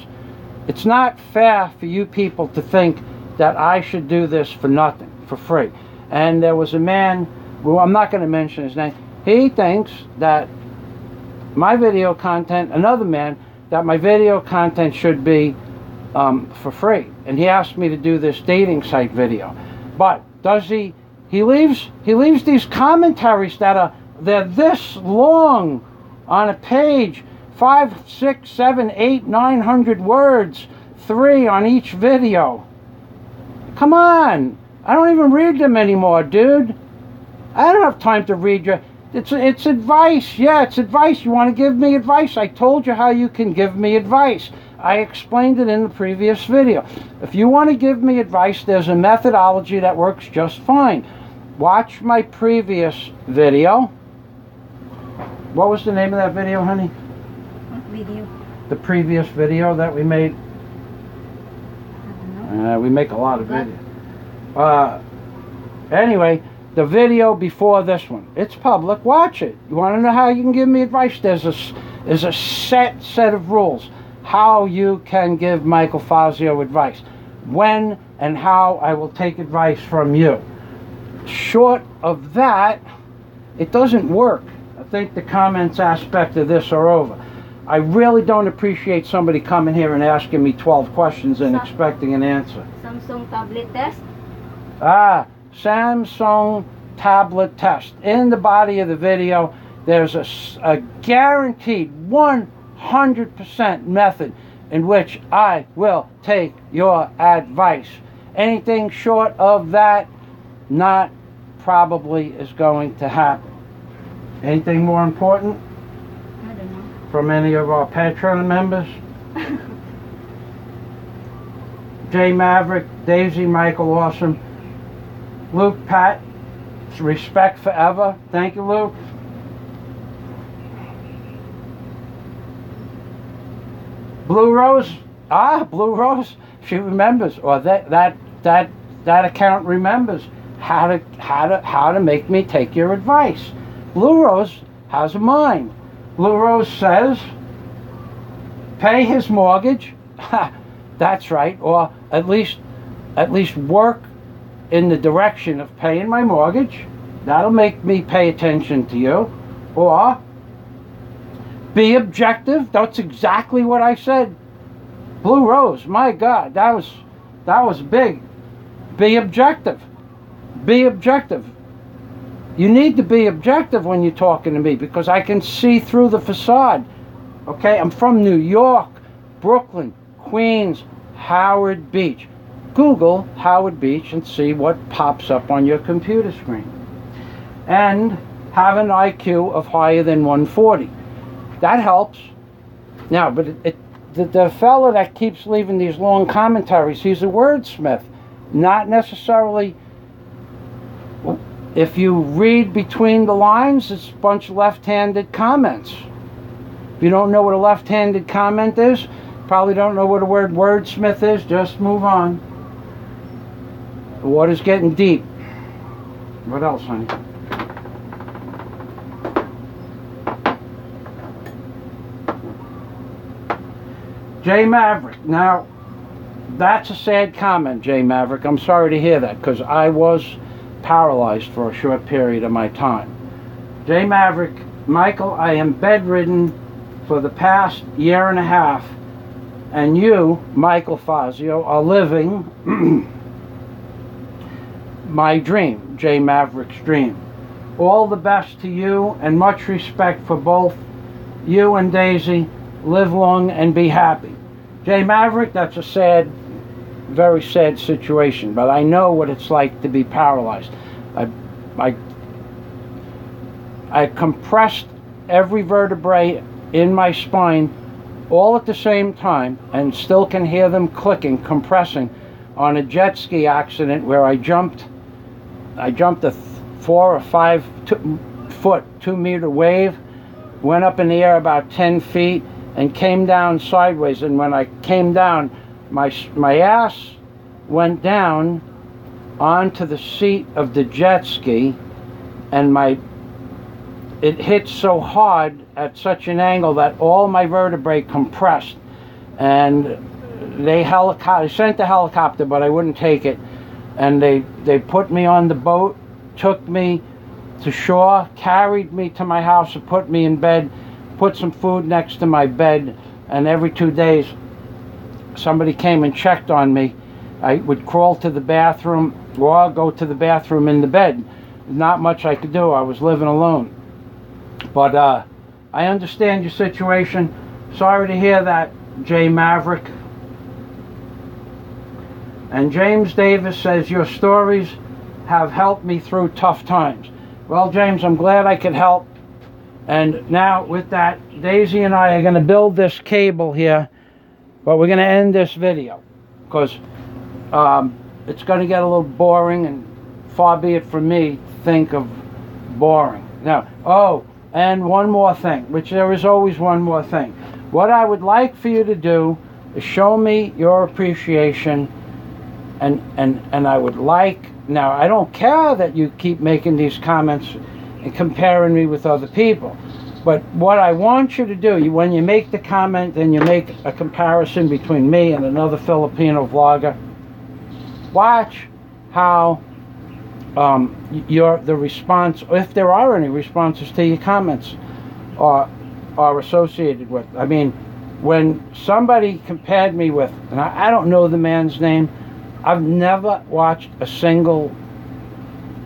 It's not fair for you people to think that I should do this for nothing, for free. And there was a man, well, I'm not going to mention his name, he thinks that my video content, another man, that my video content should be for free. And he asked me to do this dating site video. But does he leaves these commentaries they're this long on a page, 5, 6, 7, 8, 900 words, 3 on each video. Come on, I don't even read them anymore, dude. I don't have time to read your... It's advice. Yeah, it's advice. You want to give me advice? I told you how you can give me advice. I explained it in the previous video. If you want to give me advice, there's a methodology that works just fine. Watch my previous video. What was the name of that video, honey? What video? The previous video that we made. I don't know. We make a lot of videos. Anyway, the video before this one, it's public. Watch it. You want to know how you can give me advice? There's a set of rules how you can give Michael Fazio advice, when and how I will take advice from you. Short of that, it doesn't work. I think the comments aspect of this are over. I really don't appreciate somebody coming here and asking me 12 questions and expecting an answer. Samsung tablet test? Samsung tablet test. In the body of the video, there's a guaranteed 100% method in which I will take your advice. Anything short of that, not probably is going to happen. Anything more important? I don't know. From any of our Patreon members? Jay Maverick, Daisy, Michael Awesome, Luke, Pat, respect forever. Thank you, Luke. Blue Rose, Blue Rose, she remembers, or that account remembers how to make me take your advice. Blue Rose has a mind. Blue Rose says, pay his mortgage. That's right, or at least work in the direction of paying my mortgage. That'll make me pay attention to you. Or be objective. That's exactly what I said. Blue Rose, my God, that was big. Be objective. Be objective. You need to be objective when you're talking to me, because I can see through the facade. Okay, I'm from New York, Brooklyn, Queens, Howard Beach. Google Howard Beach and see what pops up on your computer screen. And have an IQ of higher than 140. That helps. Now, but the fellow that keeps leaving these long commentaries, he's a wordsmith. Not necessarily... If you read between the lines, it's a bunch of left-handed comments. If you don't know what a left-handed comment is, probably don't know what a word wordsmith is, just move on. The water's getting deep. What else, honey? Jay Maverick. Now, that's a sad comment, Jay Maverick. I'm sorry to hear that, because I was paralyzed for a short period of my time. Jay Maverick, Michael, I am bedridden for the past year and a half, and you, Michael Fazio, are living my dream, Jay Maverick's dream. All the best to you, and much respect for both you and Daisy. Live long and be happy. Jay Maverick, that's a sad, very sad situation, but I know what it's like to be paralyzed. I compressed every vertebrae in my spine all at the same time, and still can hear them clicking, compressing, on a jet ski accident where I jumped a 4 or 5 foot 2 meter wave, went up in the air about 10 feet and came down sideways. And when I came down, my ass went down onto the seat of the jet ski, and it hit so hard at such an angle that all my vertebrae compressed. And they sent the helicopter, but I wouldn't take it. And they put me on the boat, took me to shore, carried me to my house and put me in bed, put some food next to my bed, and every 2 days somebody came and checked on me. I would crawl to the bathroom or go to the bathroom in the bed. Not much I could do. I was living alone. But I understand your situation. Sorry to hear that, Jay Maverick. And James Davis says, your stories have helped me through tough times. Well, James, I'm glad I could help. And now with that, Daisy and I are going to build this cable here, but we're going to end this video because it's going to get a little boring, and far be it from me to think of boring. Now, oh, and one more thing, which there is always one more thing. What I would like for you to do is show me your appreciation, and I would like, now I don't care that you keep making these comments and comparing me with other people, but what I want you to do, when you make the comment and you make a comparison between me and another Filipino vlogger, watch how the response, if there are any responses to your comments, are associated with. I mean, when somebody compared me with, and I don't know the man's name, I've never watched a single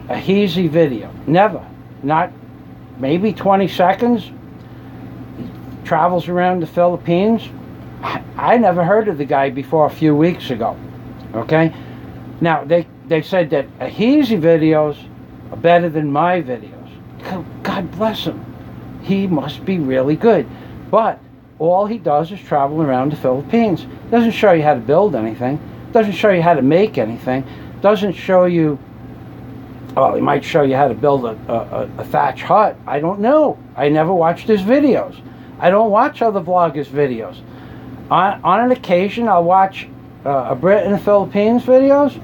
Ahizi video. Never. Not maybe 20 seconds. He travels around the Philippines. I never heard of the guy before a few weeks ago. Okay? Now, they said that Ahizi videos are better than my videos. God bless him. He must be really good. But all he does is travel around the Philippines. Doesn't show you how to build anything. Doesn't show you how to make anything. Doesn't show you, well, he might show you how to build a thatch hut. I don't know. I never watched his videos. I don't watch other vloggers' videos. On an occasion, I'll watch a Brit in the Philippines videos.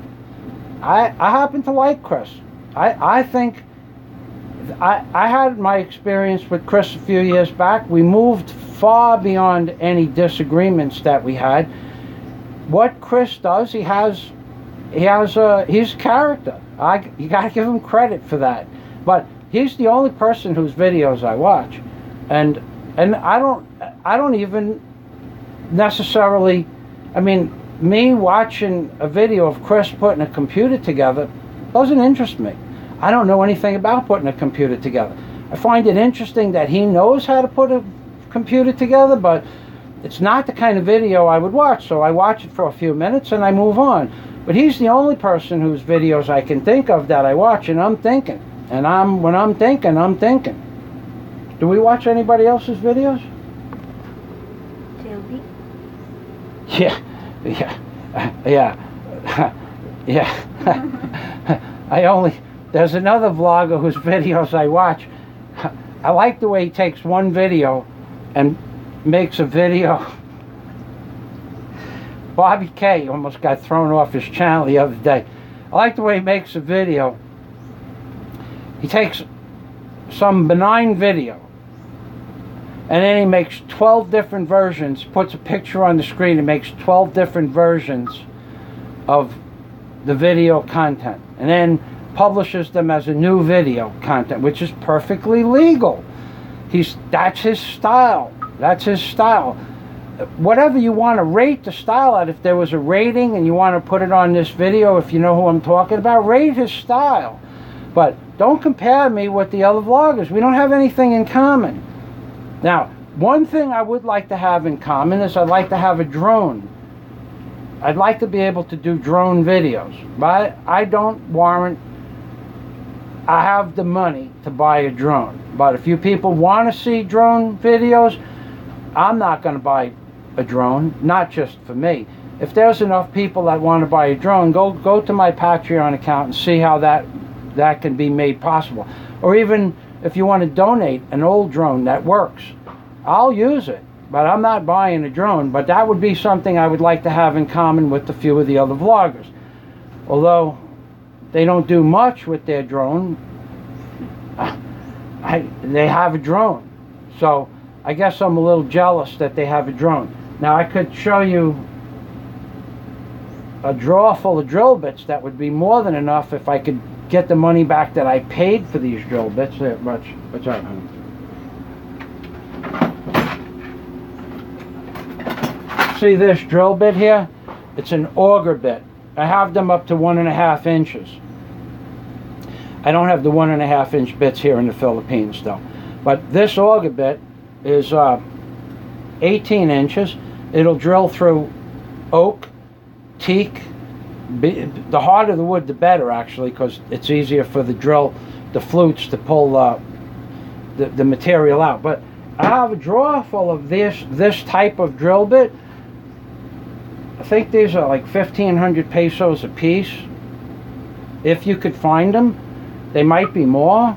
I happen to like Chris. I think I had my experience with Chris a few years back. We moved far beyond any disagreements that we had. What Chris does, he's character. You got to give him credit for that. But he's the only person whose videos I watch, and I don't even necessarily. I mean, me watching a video of Chris putting a computer together doesn't interest me. I don't know anything about putting a computer together. I find it interesting that he knows how to put a computer together, but it's not the kind of video I would watch. So I watch it for a few minutes and I move on. But he's the only person whose videos I can think of that I watch, and I'm thinking. And when I'm thinking, I'm thinking. Do we watch anybody else's videos? Toby? Yeah. There's another vlogger whose videos I watch. I like the way he takes one video and makes a video. Bobby K almost got thrown off his channel the other day. I like the way he makes a video. He takes some benign video and then he makes 12 different versions, puts a picture on the screen and makes 12 different versions of the video content, and then publishes them as a new video content, which is perfectly legal. That's his style. That's his style. Whatever you want to rate the style at, if there was a rating and you want to put it on this video, if you know who I'm talking about, rate his style. But don't compare me with the other vloggers. We don't have anything in common. Now, one thing I would like to have in common is I'd like to have a drone. I'd like to be able to do drone videos, but I don't warrant I have the money to buy a drone. But if you people want to see drone videos, I'm not going to buy a drone, not just for me. If there's enough people that want to buy a drone, go to my Patreon account and see how that can be made possible. Or even if you want to donate an old drone that works, I'll use it. But I'm not buying a drone. But that would be something I would like to have in common with a few of the other vloggers. Although they don't do much with their drone, they have a drone. So I guess I'm a little jealous that they have a drone. Now I could show you a drawer full of drill bits that would be more than enough if I could get the money back that I paid for these drill bits. What's that, honey? See this drill bit here? It's an auger bit. I have them up to 1.5 inches. I don't have the 1.5 inch bits here in the Philippines though. But this auger bit is 18 inches. It'll drill through oak, teak. The harder the wood, the better actually, because it's easier for the flutes to pull the material out. But I have a drawer full of this type of drill bit. I think these are like 1,500 pesos a piece. If you could find them, they might be more.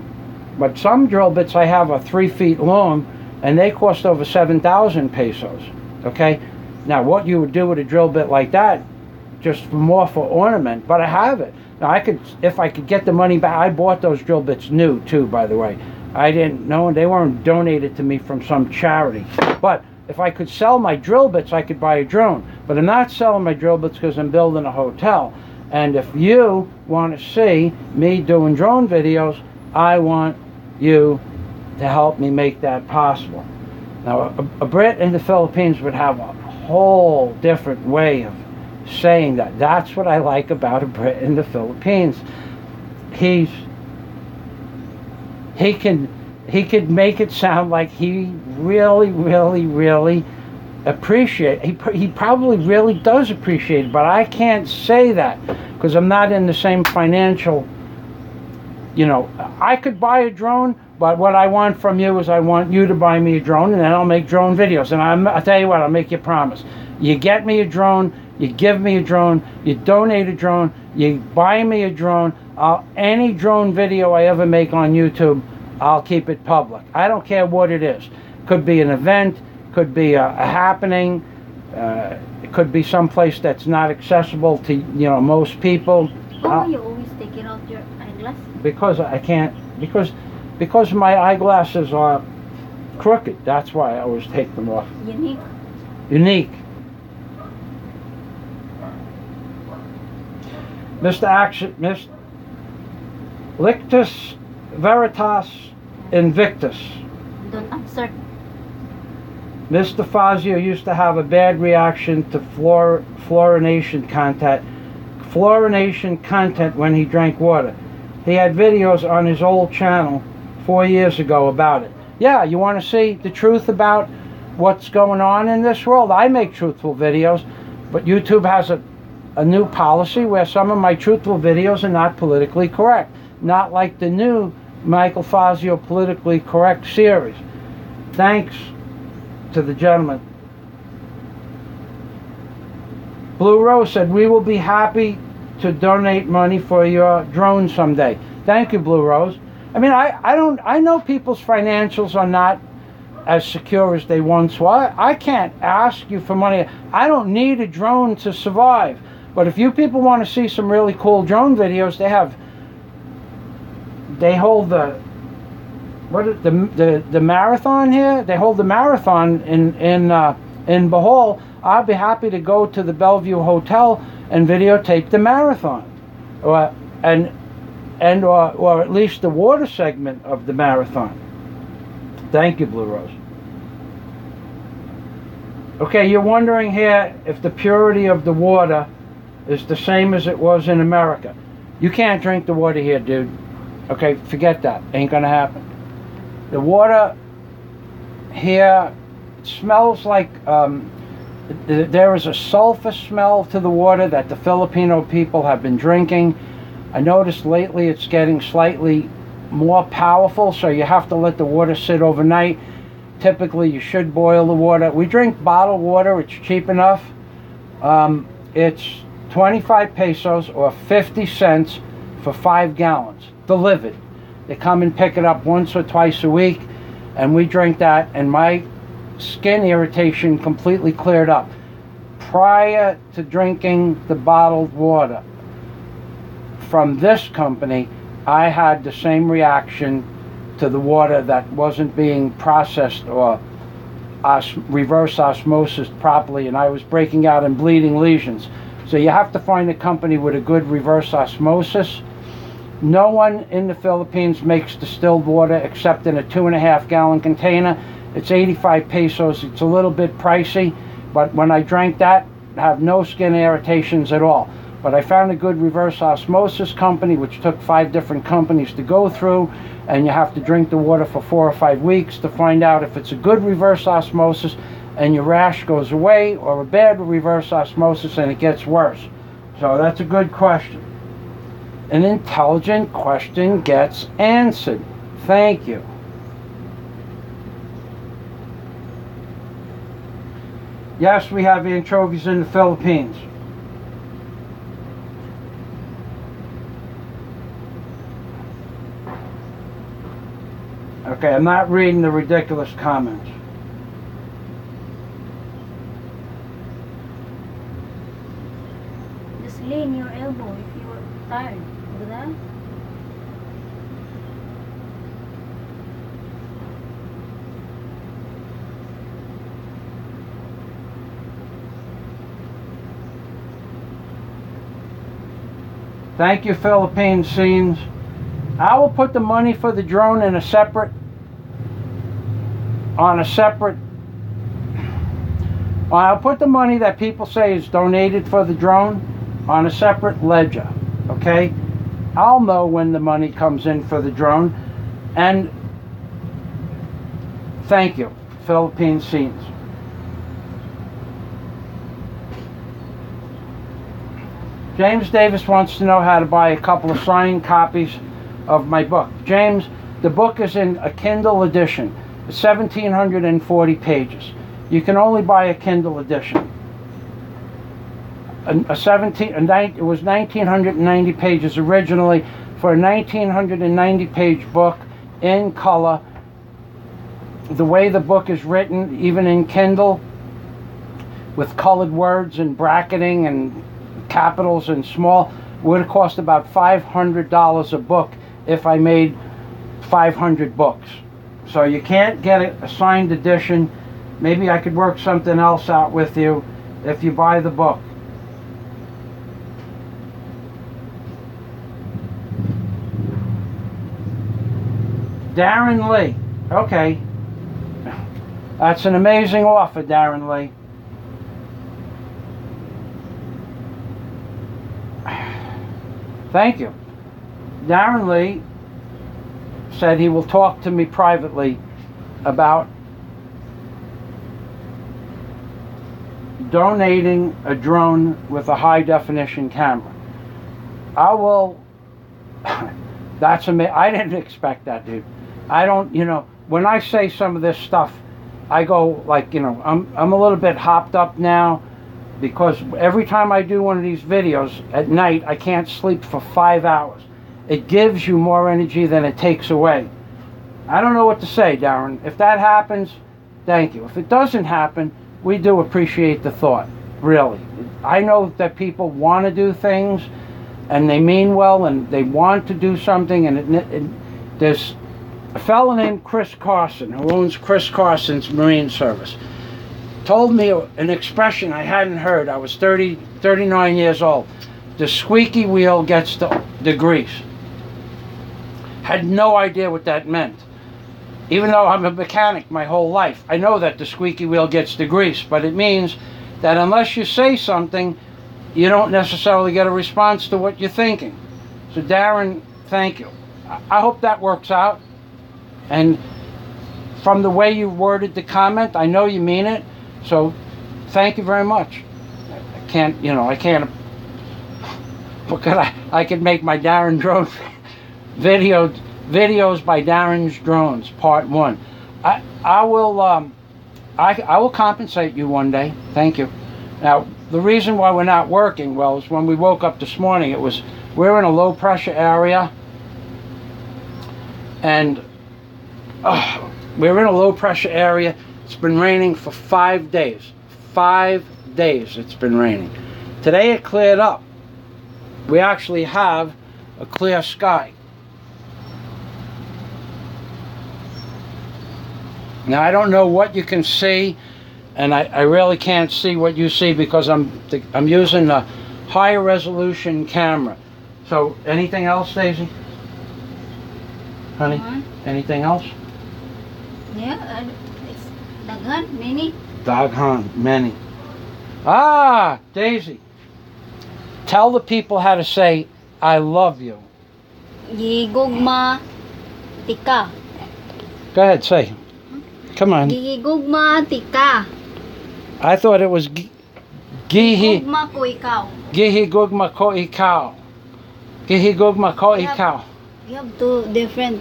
But some drill bits I have are 3 feet long, and they cost over 7,000 pesos. Okay, now what you would do with a drill bit like that, just more for ornament, but I have it. Now I could, if I could get the money back. I bought those drill bits new too, by the way. I didn't know, they weren't donated to me from some charity. But if I could sell my drill bits, I could buy a drone. But I'm not selling my drill bits because I'm building a hotel. And if you want to see me doing drone videos, I want you to help me make that possible. Now, a Brit in the Philippines would have a whole different way of saying that. That's what I like about a Brit in the Philippines. He could make it sound like he really appreciate. He probably really does appreciate it, but I can't say that because I'm not in the same financial. You know, I could buy a drone, but what I want from you is I want you to buy me a drone, and then I'll make drone videos. And I'll tell you what, I'll make you a promise. You get me a drone, you give me a drone, you donate a drone, you buy me a drone. Any drone video I ever make on YouTube, I'll keep it public. I don't care what it is. Could be an event, could be a happening, it could be someplace that's not accessible to most people. Why do you always take it out your eyeglasses? Because I can't. Because my eyeglasses are crooked. That's why I always take them off. Unique. Mr. Lictus Veritas Invictus. Don't answer. Mr. Fazio used to have a bad reaction to fluorination content when he drank water. He had videos on his old channel 4 years ago about it. Yeah, you want to see the truth about what's going on in this world? I make truthful videos, but YouTube has a new policy where some of my truthful videos are not politically correct. Not like the new Michael Fazio Politically Correct series. Thanks to the gentleman. Blue Rose said, we will be happy to donate money for your drone someday. Thank you, Blue Rose. I mean, I know people's financials are not as secure as they once were. I can't ask you for money. I don't need a drone to survive. But if you people want to see some really cool drone videos, they hold the marathon here. They hold the marathon in Bohol. I'll be happy to go to the Bellevue Hotel and videotape the marathon, or at least the water segment of the marathon. Thank you, Blue Rose. Okay, you're wondering here if the purity of the water is the same as it was in America. You can't drink the water here, dude. Okay, forget that. Ain't gonna happen. The water here smells like there is a sulfur smell to the water that the Filipino people have been drinking I noticed lately it's getting slightly more powerful, so you have to let the water sit overnight. Typically you should boil the water. We drink bottled water, it's cheap enough. It's 25 pesos or 50 cents for 5 gallons delivered. They come and pick it up once or twice a week, and we drink that, and my skin irritation completely cleared up. Prior to drinking the bottled water from this company, I had the same reaction to the water that wasn't being processed or reverse osmosis properly, and I was breaking out in bleeding lesions. So you have to find a company with a good reverse osmosis. No one in the Philippines makes distilled water except in a 2.5 gallon container. It's 85 pesos. It's a little bit pricey, but when I drank that, I have no skin irritations at all. But I found a good reverse osmosis company, which took 5 different companies to go through, and you have to drink the water for 4 or 5 weeks to find out if it's a good reverse osmosis and your rash goes away, or a bad reverse osmosis and it gets worse. So that's a good question. An intelligent question gets answered. Thank you. Yes, we have anchovies in the Philippines. Okay, I'm not reading the ridiculous comments. Just lean your elbow if you're tired. Do that. Thank you, Philippine Scenes. I will put the money for the drone in a separate, I'll put the money that people say is donated for the drone on a separate ledger, okay? I'll know when the money comes in for the drone. And thank you, Philippine Scenes. James Davis wants to know how to buy a couple of signed copies of my book. James, the book is in a Kindle edition. It's 1,740 pages. You can only buy a Kindle edition. It was 1,990 pages originally. For a 1,990 page book in color, the way the book is written, even in Kindle, with colored words and bracketing and capitals and small, would have cost about $500 a book if I made 500 books. So you can't get a signed edition. Maybe I could work something else out with you if you buy the book. Darren Lee. Okay. That's an amazing offer, Darren Lee. Thank you. Darren Lee said he will talk to me privately about donating a drone with a high definition camera. I will. That's amazing. I didn't expect that, dude. I don't, when I say some of this stuff, I go like, I'm a little bit hopped up now, because every time I do one of these videos at night, I can't sleep for 5 hours. It gives you more energy than it takes away. I don't know what to say, Darren. If that happens, thank you. If it doesn't happen, we do appreciate the thought, really. I know that people want to do things, and they mean well, and they want to do something, and there's a fellow named Chris Carson, who owns Chris Carson's Marine Service, told me an expression I hadn't heard. I was 39 years old. The squeaky wheel gets the grease. Had no idea what that meant. Even though I'm a mechanic my whole life, I know that the squeaky wheel gets the grease, but it means that unless you say something, you don't necessarily get a response to what you're thinking. So Darren, thank you. I hope that works out. And from the way you worded the comment, I know you mean it. So thank you very much. I can't Because I could make my Darren drone videos by Darren's drones, part 1. I will compensate you one day. Thank you. Now, the reason why we're not working well is when we woke up this morning, we're in a low pressure area, and we're in a low pressure area. It's been raining for 5 days. 5 days it's been raining. Today it cleared up. We actually have a clear sky. Now, I don't know what you can see, and I really can't see what you see because I'm using a higher resolution camera. So, anything else, Daisy? Honey? Anything else? Yeah, it's daghan, many. Daghan, many. Ah, Daisy. Tell the people how to say, I love you. Gigugma tika. Go ahead, say. Come on. Gigugma tika. I thought it was Gihi Gugma ko ikaw. Gugma ko ikaw. Gihi Gugma ko ikaw. You have two different.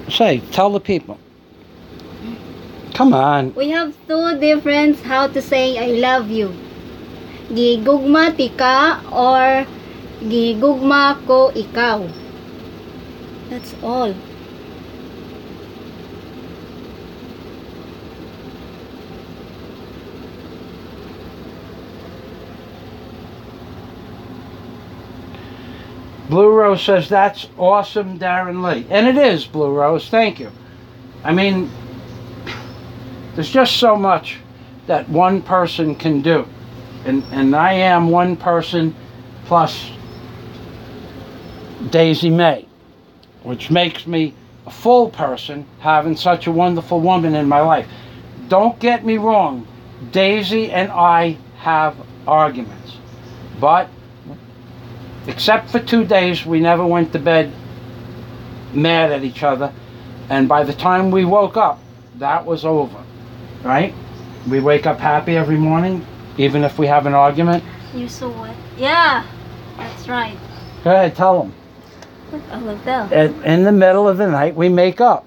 Say, tell the people. Come on. We have two different how to say I love you. Gigugma tika or gigugma ko ikaw. That's all. Blue Rose says, that's awesome, Darren Lee. And it is, Blue Rose. Thank you. I mean, there's just so much that one person can do. And I am one person plus Daisy May, which makes me a full person having such a wonderful woman in my life. Don't get me wrong. Daisy and I have arguments. But except for 2 days, we never went to bed mad at each other. And by the time we woke up, that was over. Right? We wake up happy every morning, even if we have an argument. You saw what? Yeah, that's right. Go ahead, tell them. I will tell. In the middle of the night, we make up.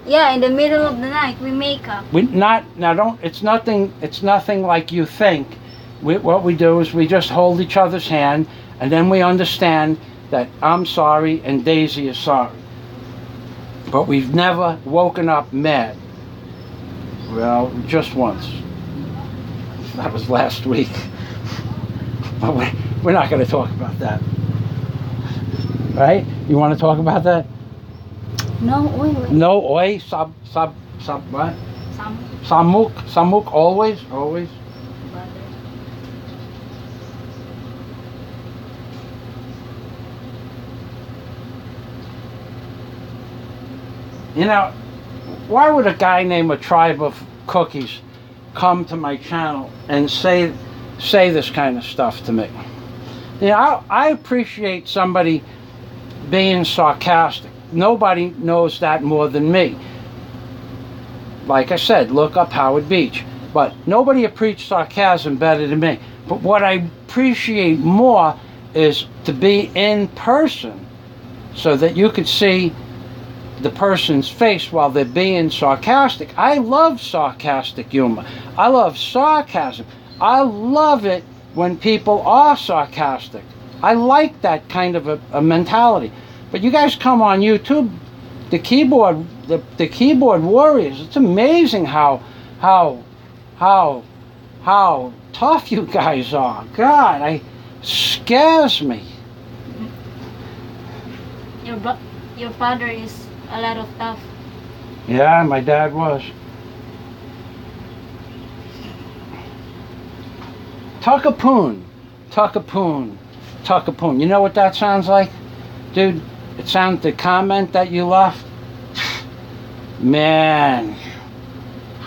Yeah, in the middle of the night, we make up. It's nothing like you think. What we do is we just hold each other's hand, and then we understand that I'm sorry and Daisy is sorry. But we've never woken up mad. Well, just once. That was last week. But we're not going to talk about that. Right? You want to talk about that? No, oi. No, oi, sab, what? Samuk, always. You know, why would a guy named A Tribe of Cookies come to my channel and say this kind of stuff to me? You know, I appreciate somebody being sarcastic. Nobody knows that more than me. Like I said, look up Howard Beach. But nobody appreciates sarcasm better than me. But what I appreciate more is to be in person so that you could see the person's face while they're being sarcastic. I love sarcastic humor. I love sarcasm. I love it when people are sarcastic. I like that kind of a mentality. But you guys come on YouTube, the keyboard warriors. It's amazing how tough you guys are. God, it scares me. Your father is a lot of tough. Yeah, my dad was. Tuckapoon. You know what that sounds like? Dude, it sounds the comment that you left. Man.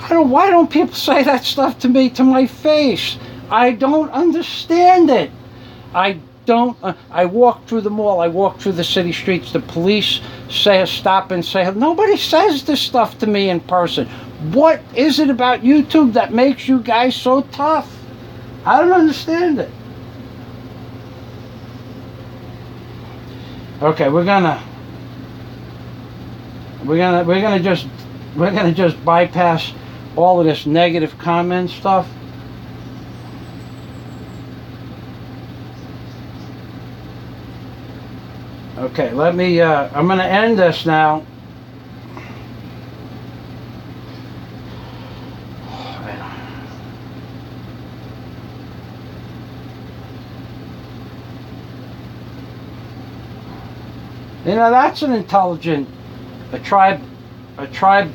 Why don't people say that stuff to me, to my face? I don't understand it. I walk through the mall, I walk through the city streets, the police stop and say, nobody says this stuff to me in person. What is it about YouTube that makes you guys so tough? I don't understand it. Okay, we're gonna just bypass all of this negative comment stuff. Okay, let me, I'm going to end this now. You know, that's an intelligent, a tribe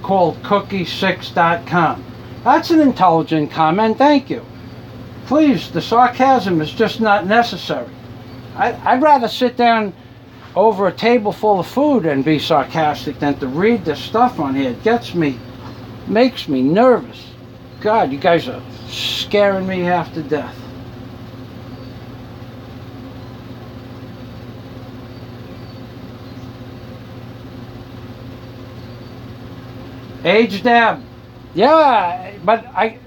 called cookie6.com. That's an intelligent comment, thank you. Please, the sarcasm is just not necessary. I'd rather sit down over a table full of food and be sarcastic than to read this stuff on here. It makes me nervous. God, you guys are scaring me half to death. Age Dab. Yeah, but I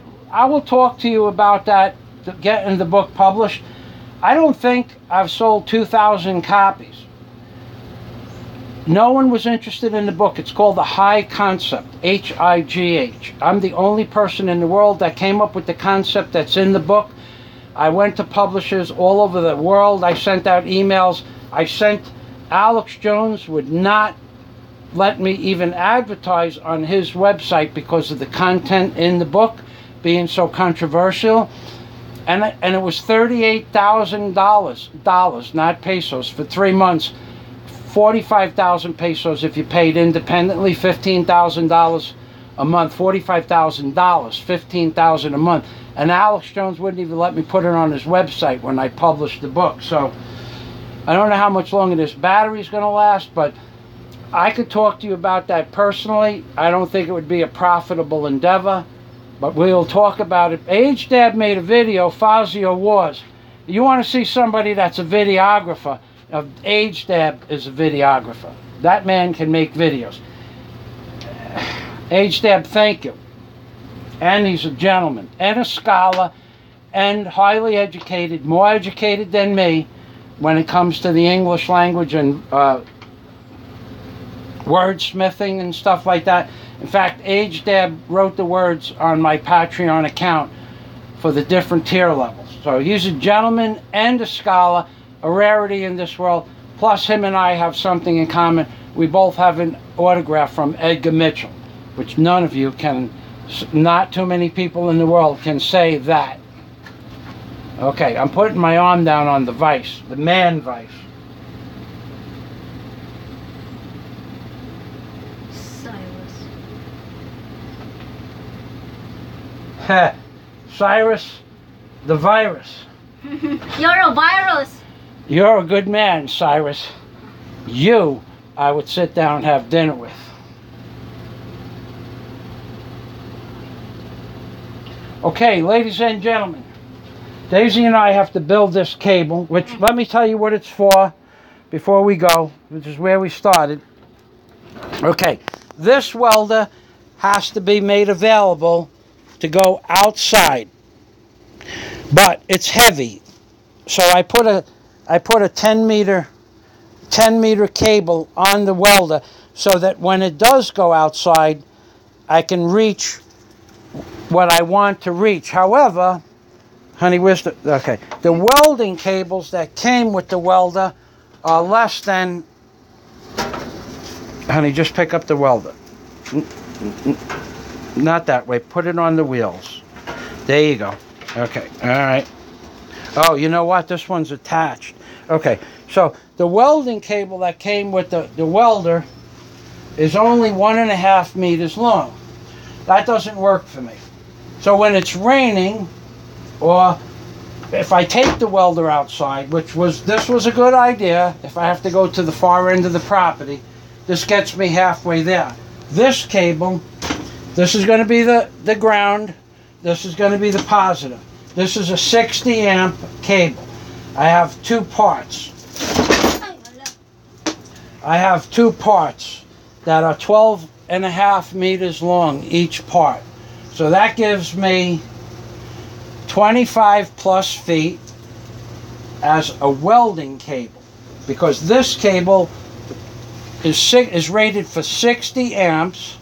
will talk to you about that, getting the book published. I don't think I've sold 2,000 copies. No one was interested in the book. It's called The High Concept, H-I-G-H. I'm the only person in the world that came up with the concept that's in the book. I went to publishers all over the world. I sent out emails. Alex Jones would not let me even advertise on his website because of the content in the book being so controversial. And it was $38,000, not pesos, for 3 months. 45,000 pesos if you paid independently, $15,000 a month, $45,000, $15,000 a month. And Alex Jones wouldn't even let me put it on his website when I published the book. So I don't know how much longer this battery's going to last, but I could talk to you about that personally. I don't think it would be a profitable endeavor, but we'll talk about it. Age Dad made a video, Fazio Wars. You want to see somebody that's a videographer? Age Dad is a videographer. That man can make videos. Age Dad, thank you. And he's a gentleman and a scholar and highly educated, more educated than me when it comes to the English language and wordsmithing and stuff like that. In fact, Age Dad wrote the words on my Patreon account for the different tier levels. So he's a gentleman and a scholar, a rarity in this world. Plus him and I have something in common. We both have an autograph from Edgar Mitchell, which none of you can, not too many people in the world can say that. Okay, I'm putting my arm down on the vise, the man vise. Cyrus, the virus. You're a virus. You're a good man, Cyrus. You, I would sit down and have dinner with. Okay, ladies and gentlemen, Daisy and I have to build this cable, which, let me tell you what it's for before we go, which is where we started. Okay, this welder has to be made available to go outside, but it's heavy, so I put a 10 meter cable on the welder so that when it does go outside, I can reach what I want to reach. However, honey, where's the, okay, the welding cables that came with the welder are less than, honey, just pick up the welder. Not that way. Put it on the wheels. There you go. Okay. All right. Oh, you know what? This one's attached. Okay. So the welding cable that came with the welder is only 1.5 meters long. That doesn't work for me. So when it's raining, or if I take the welder outside, this was a good idea. If I have to go to the far end of the property, this gets me halfway there. This cable, this is going to be the ground. This is going to be the positive. This is a 60 amp cable. I have two parts. I have two parts that are 12.5 meters long each part. So that gives me 25 plus feet as a welding cable. because this cable is rated for 60 amps,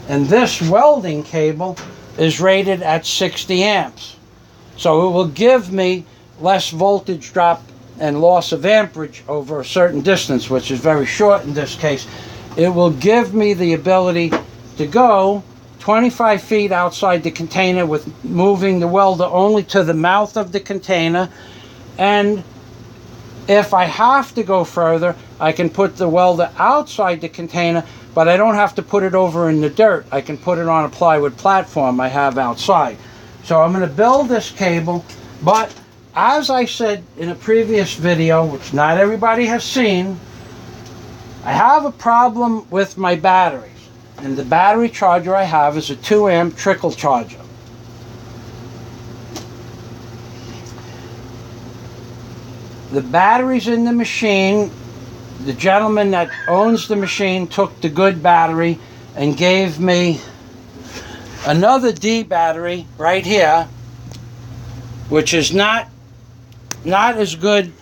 and this welding cable is rated at 60 amps. So it will give me less voltage drop and loss of amperage over a certain distance, which is very short in this case. It will give me the ability to go 25 feet outside the container with moving the welder only to the mouth of the container, and if I have to go further, I can put the welder outside the container, but I don't have to put it over in the dirt. I can put it on a plywood platform I have outside. So I'm going to build this cable, but as I said in a previous video, which not everybody has seen, I have a problem with my batteries. And the battery charger I have is a 2 amp trickle charger. The batteries in the machine, the gentleman that owns the machine took the good battery and gave me another D battery right here, which is not as good.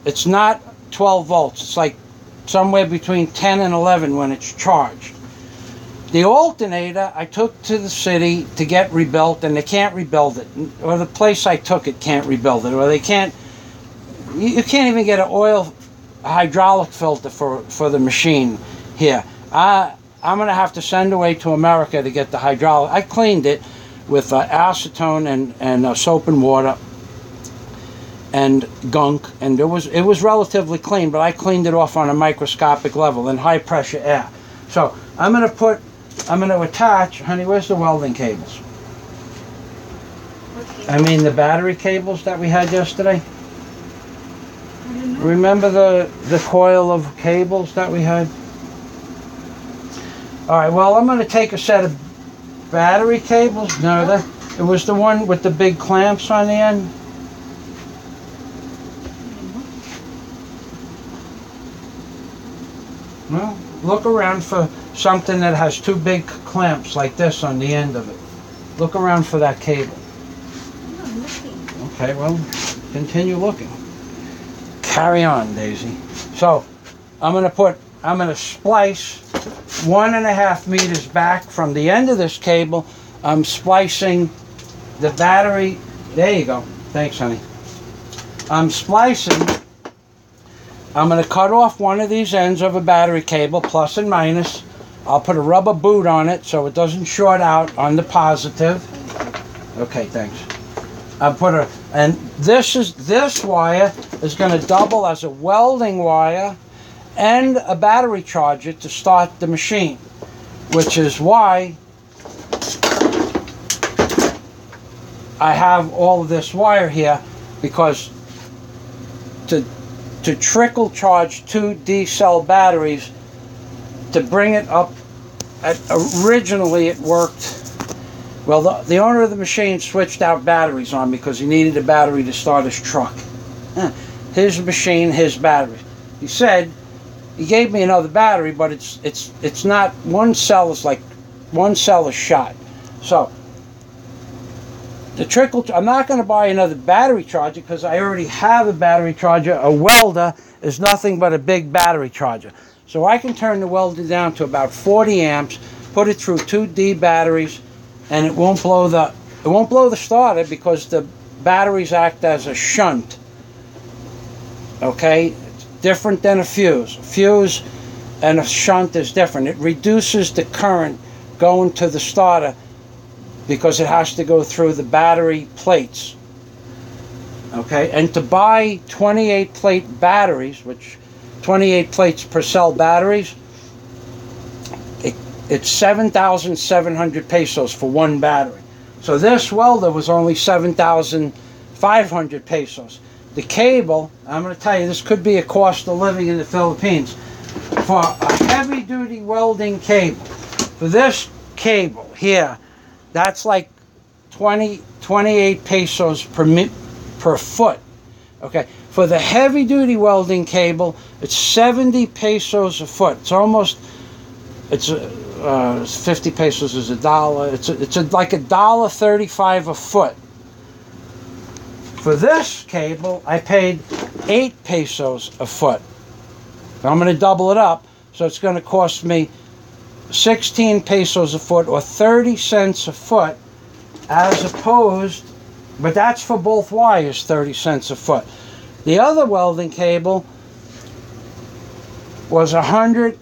It's not 12 volts. It's like somewhere between 10 and 11 when it's charged. The alternator I took to the city to get rebuilt, and they can't rebuild it, or the place I took it can't rebuild it, or they can't. You can't even get a hydraulic filter for the machine here. I'm going to have to send away to America to get the hydraulic. I cleaned it with acetone and soap and water and gunk, and it was relatively clean, but I cleaned it off on a microscopic level in high pressure air. So I'm going to attach, honey, where's the welding cables? I mean the battery cables that we had yesterday. Remember the coil of cables that we had? Alright, well, I'm going to take a set of battery cables. No, it was the one with the big clamps on the end. Well, look around for something that has two big clamps like this on the end of it. Look around for that cable. I'm looking. Okay, well, continue looking. Carry on, Daisy. So, I'm going to splice 1.5 meters back from the end of this cable. I'm splicing the battery. There you go. Thanks, honey. I'm splicing. I'm going to cut off one of these ends of a battery cable, plus and minus. I'll put a rubber boot on it so it doesn't short out on the positive. Okay, thanks. And this wire is going to double as a welding wire and a battery charger to start the machine, which is why I have all of this wire here, because to trickle charge 2 D-cell batteries, to bring it up, originally it worked. Well, the owner of the machine switched out batteries on me because he needed a battery to start his truck. His machine, his battery. He said he gave me another battery, but it's not, one cell is shot. So the trickle, I'm not going to buy another battery charger because I already have a battery charger. A welder is nothing but a big battery charger. So I can turn the welder down to about 40 amps, put it through 2 D batteries, and it won't blow the starter because the batteries act as a shunt. Okay, it's different than a fuse. A fuse and a shunt is different. It reduces the current going to the starter because it has to go through the battery plates. Okay, and to buy 28 plate batteries, which 28 plates per cell batteries, it's 7,700 pesos for one battery. So this welder was only 7,500 pesos. The cable, I'm going to tell you, this could be a cost of living in the Philippines. For a heavy duty welding cable, for this cable here, that's like 28 pesos per foot. Okay, for the heavy duty welding cable, it's 70 pesos a foot. It's almost, 50 pesos is $1. It's like $1.35 a foot For this cable, I paid 8 pesos a foot. I'm going to double it up, so it's going to cost me 16 pesos a foot, or 30 cents a foot, as opposed, but that's for both wires, 30 cents a foot. The other welding cable was 100,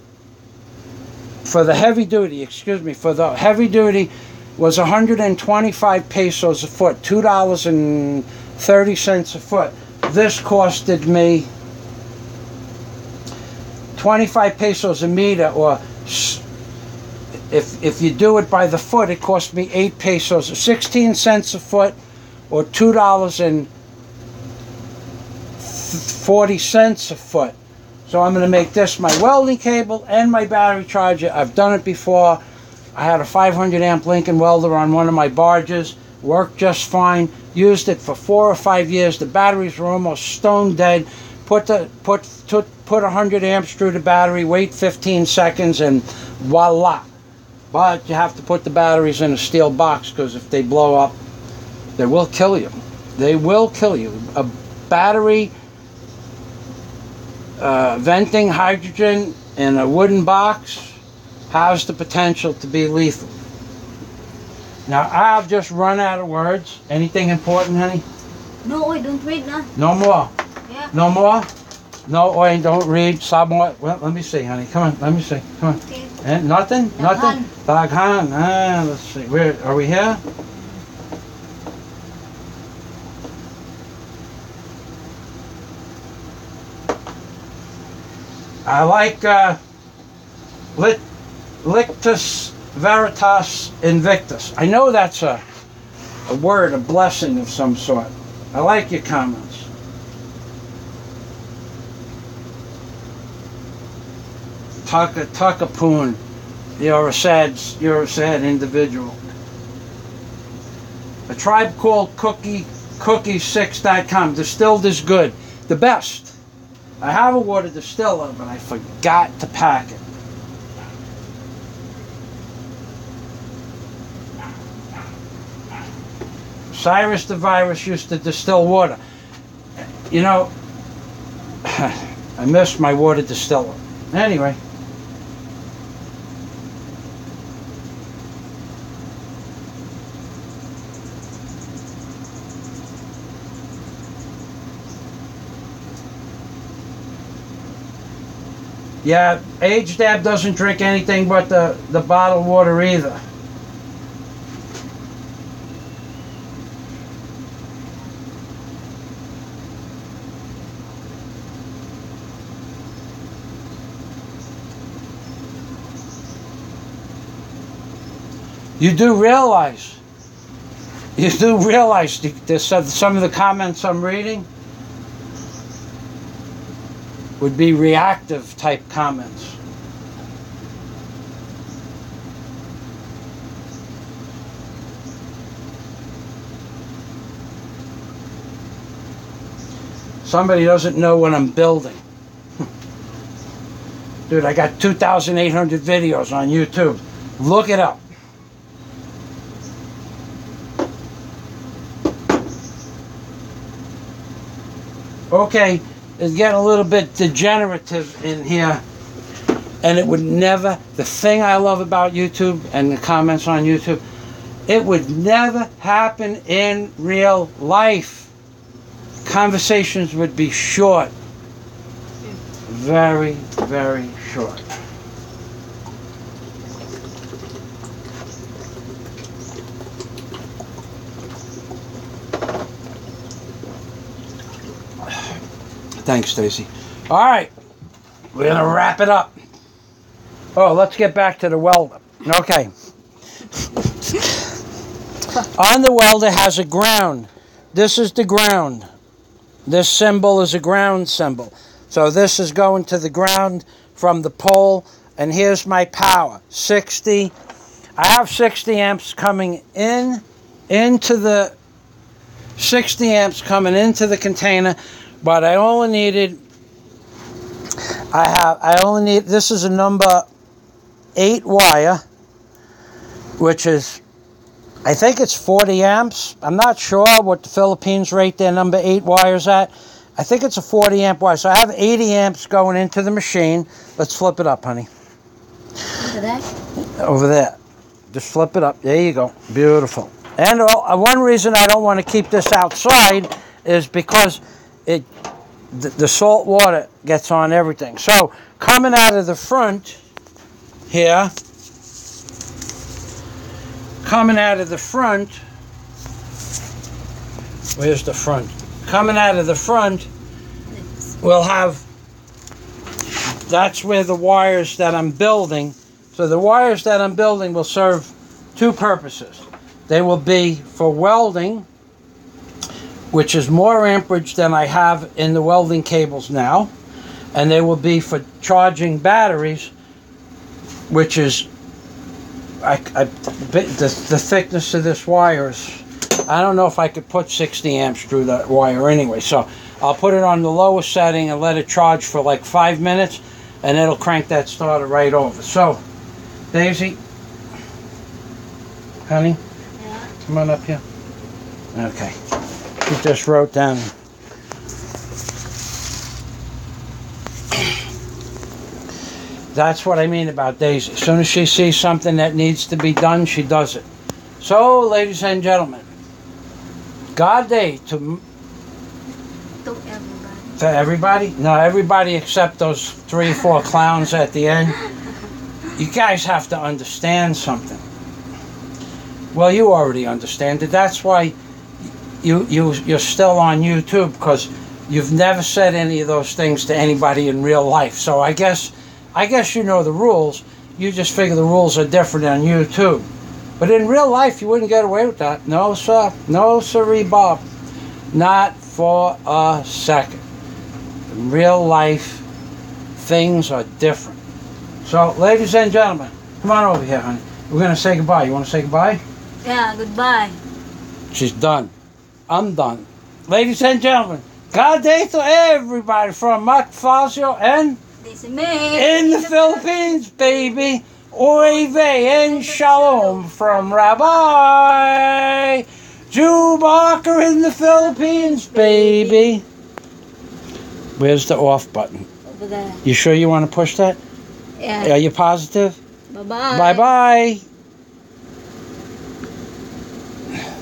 for the heavy duty, for the heavy duty was 125 pesos a foot, $2.30 a foot. This costed me 25 pesos a meter, or if you do it by the foot, it cost me 8 pesos, 16 cents a foot, or $2.40 a foot. So I'm going to make this my welding cable and my battery charger. I've done it before. I had a 500 amp Lincoln welder on one of my barges. Worked just fine. Used it for 4 or 5 years. The batteries were almost stone dead. Put 100 amps through the battery, wait 15 seconds, and voila. But you have to put the batteries in a steel box, because if they blow up, they will kill you. They will kill you. A battery venting hydrogen in a wooden box has the potential to be lethal. Now, I've just run out of words. Anything important, honey? No, I don't read na. No more? Yeah. No more? No, I don't read. Somewhat. Well, let me see, honey. Come on, let me see. Come on. Okay. And nothing? Nothing? Daghan. Let's see. Where are we here? I like Lictus Veritas Invictus. I know that's a word, a blessing of some sort. I like your comments. Tuckapoon. You're a sad individual. A tribe called Cookie6.com. Distilled is good. The best. I have a water distiller, but I forgot to pack it. Cyrus the Virus used to distill water. You know, I missed my water distiller. Anyway. Yeah, Age Dab doesn't drink anything but the bottled water either. You do realize some of the comments I'm reading would be reactive type comments. Somebody doesn't know what I'm building. Dude, I got 2,800 videos on YouTube. Look it up. Okay, it's getting a little bit degenerative in here, and it would never, the thing I love about YouTube and the comments on YouTube, it would never happen in real life. Conversations would be short. Very, very short. Thanks, Stacy. All right, we're gonna wrap it up. Oh, let's get back to the welder. Okay. On the welder has a ground. This is the ground. This symbol is a ground symbol. So this is going to the ground from the pole, and here's my power. 60. I have 60 amps coming into the 60 amps coming into the container. But I only needed, this is a number 8 wire, which is I think it's 40 amps. I'm not sure what the Philippines rate their number 8 wires at. I think it's a 40 amp wire. So I have 80 amps going into the machine. Let's flip it up, honey. Over there? Over there. Just flip it up. There you go. Beautiful. And one reason I don't want to keep this outside is because the salt water gets on everything. So coming out of the front here, where's the front? Coming out of the front, we'll have, that's where the wires that I'm building. So the wires that I'm building will serve 2 purposes. They will be for welding, which is more amperage than I have in the welding cables now. And they will be for charging batteries, which is, the thickness of this wire is, I don't know if I could put 60 amps through that wire anyway. So I'll put it on the lowest setting and let it charge for like 5 minutes, and it'll crank that starter right over. So, Daisy, honey, Yeah. come on up here. Okay. You just wrote down. That's what I mean about Daisy. As soon as she sees something that needs to be done, she does it. So, ladies and gentlemen, God day to everybody. To everybody? No, everybody except those 3 or 4 clowns at the end. You guys have to understand something. Well, you already understand it. That's why you're still on YouTube, because you've never said any of those things to anybody in real life. So I guess you know the rules. You just figure the rules are different on YouTube. But in real life, you wouldn't get away with that. No, sir. No, sirree, Bob. Not for a second. In real life, things are different. So, ladies and gentlemen, come on over here, honey. We're going to say goodbye. You want to say goodbye? Yeah, goodbye. She's done. I'm done. Ladies and gentlemen, God day to everybody from Mark Fazio and This is me. in the Philippines, baby. Oy vey and shalom from Rabbi Jew Barker in the Philippines, baby. Where's the off button? Over there. You sure you want to push that? Yeah. Are you positive? Bye-bye. Bye-bye.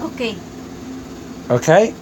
Okay. Okay.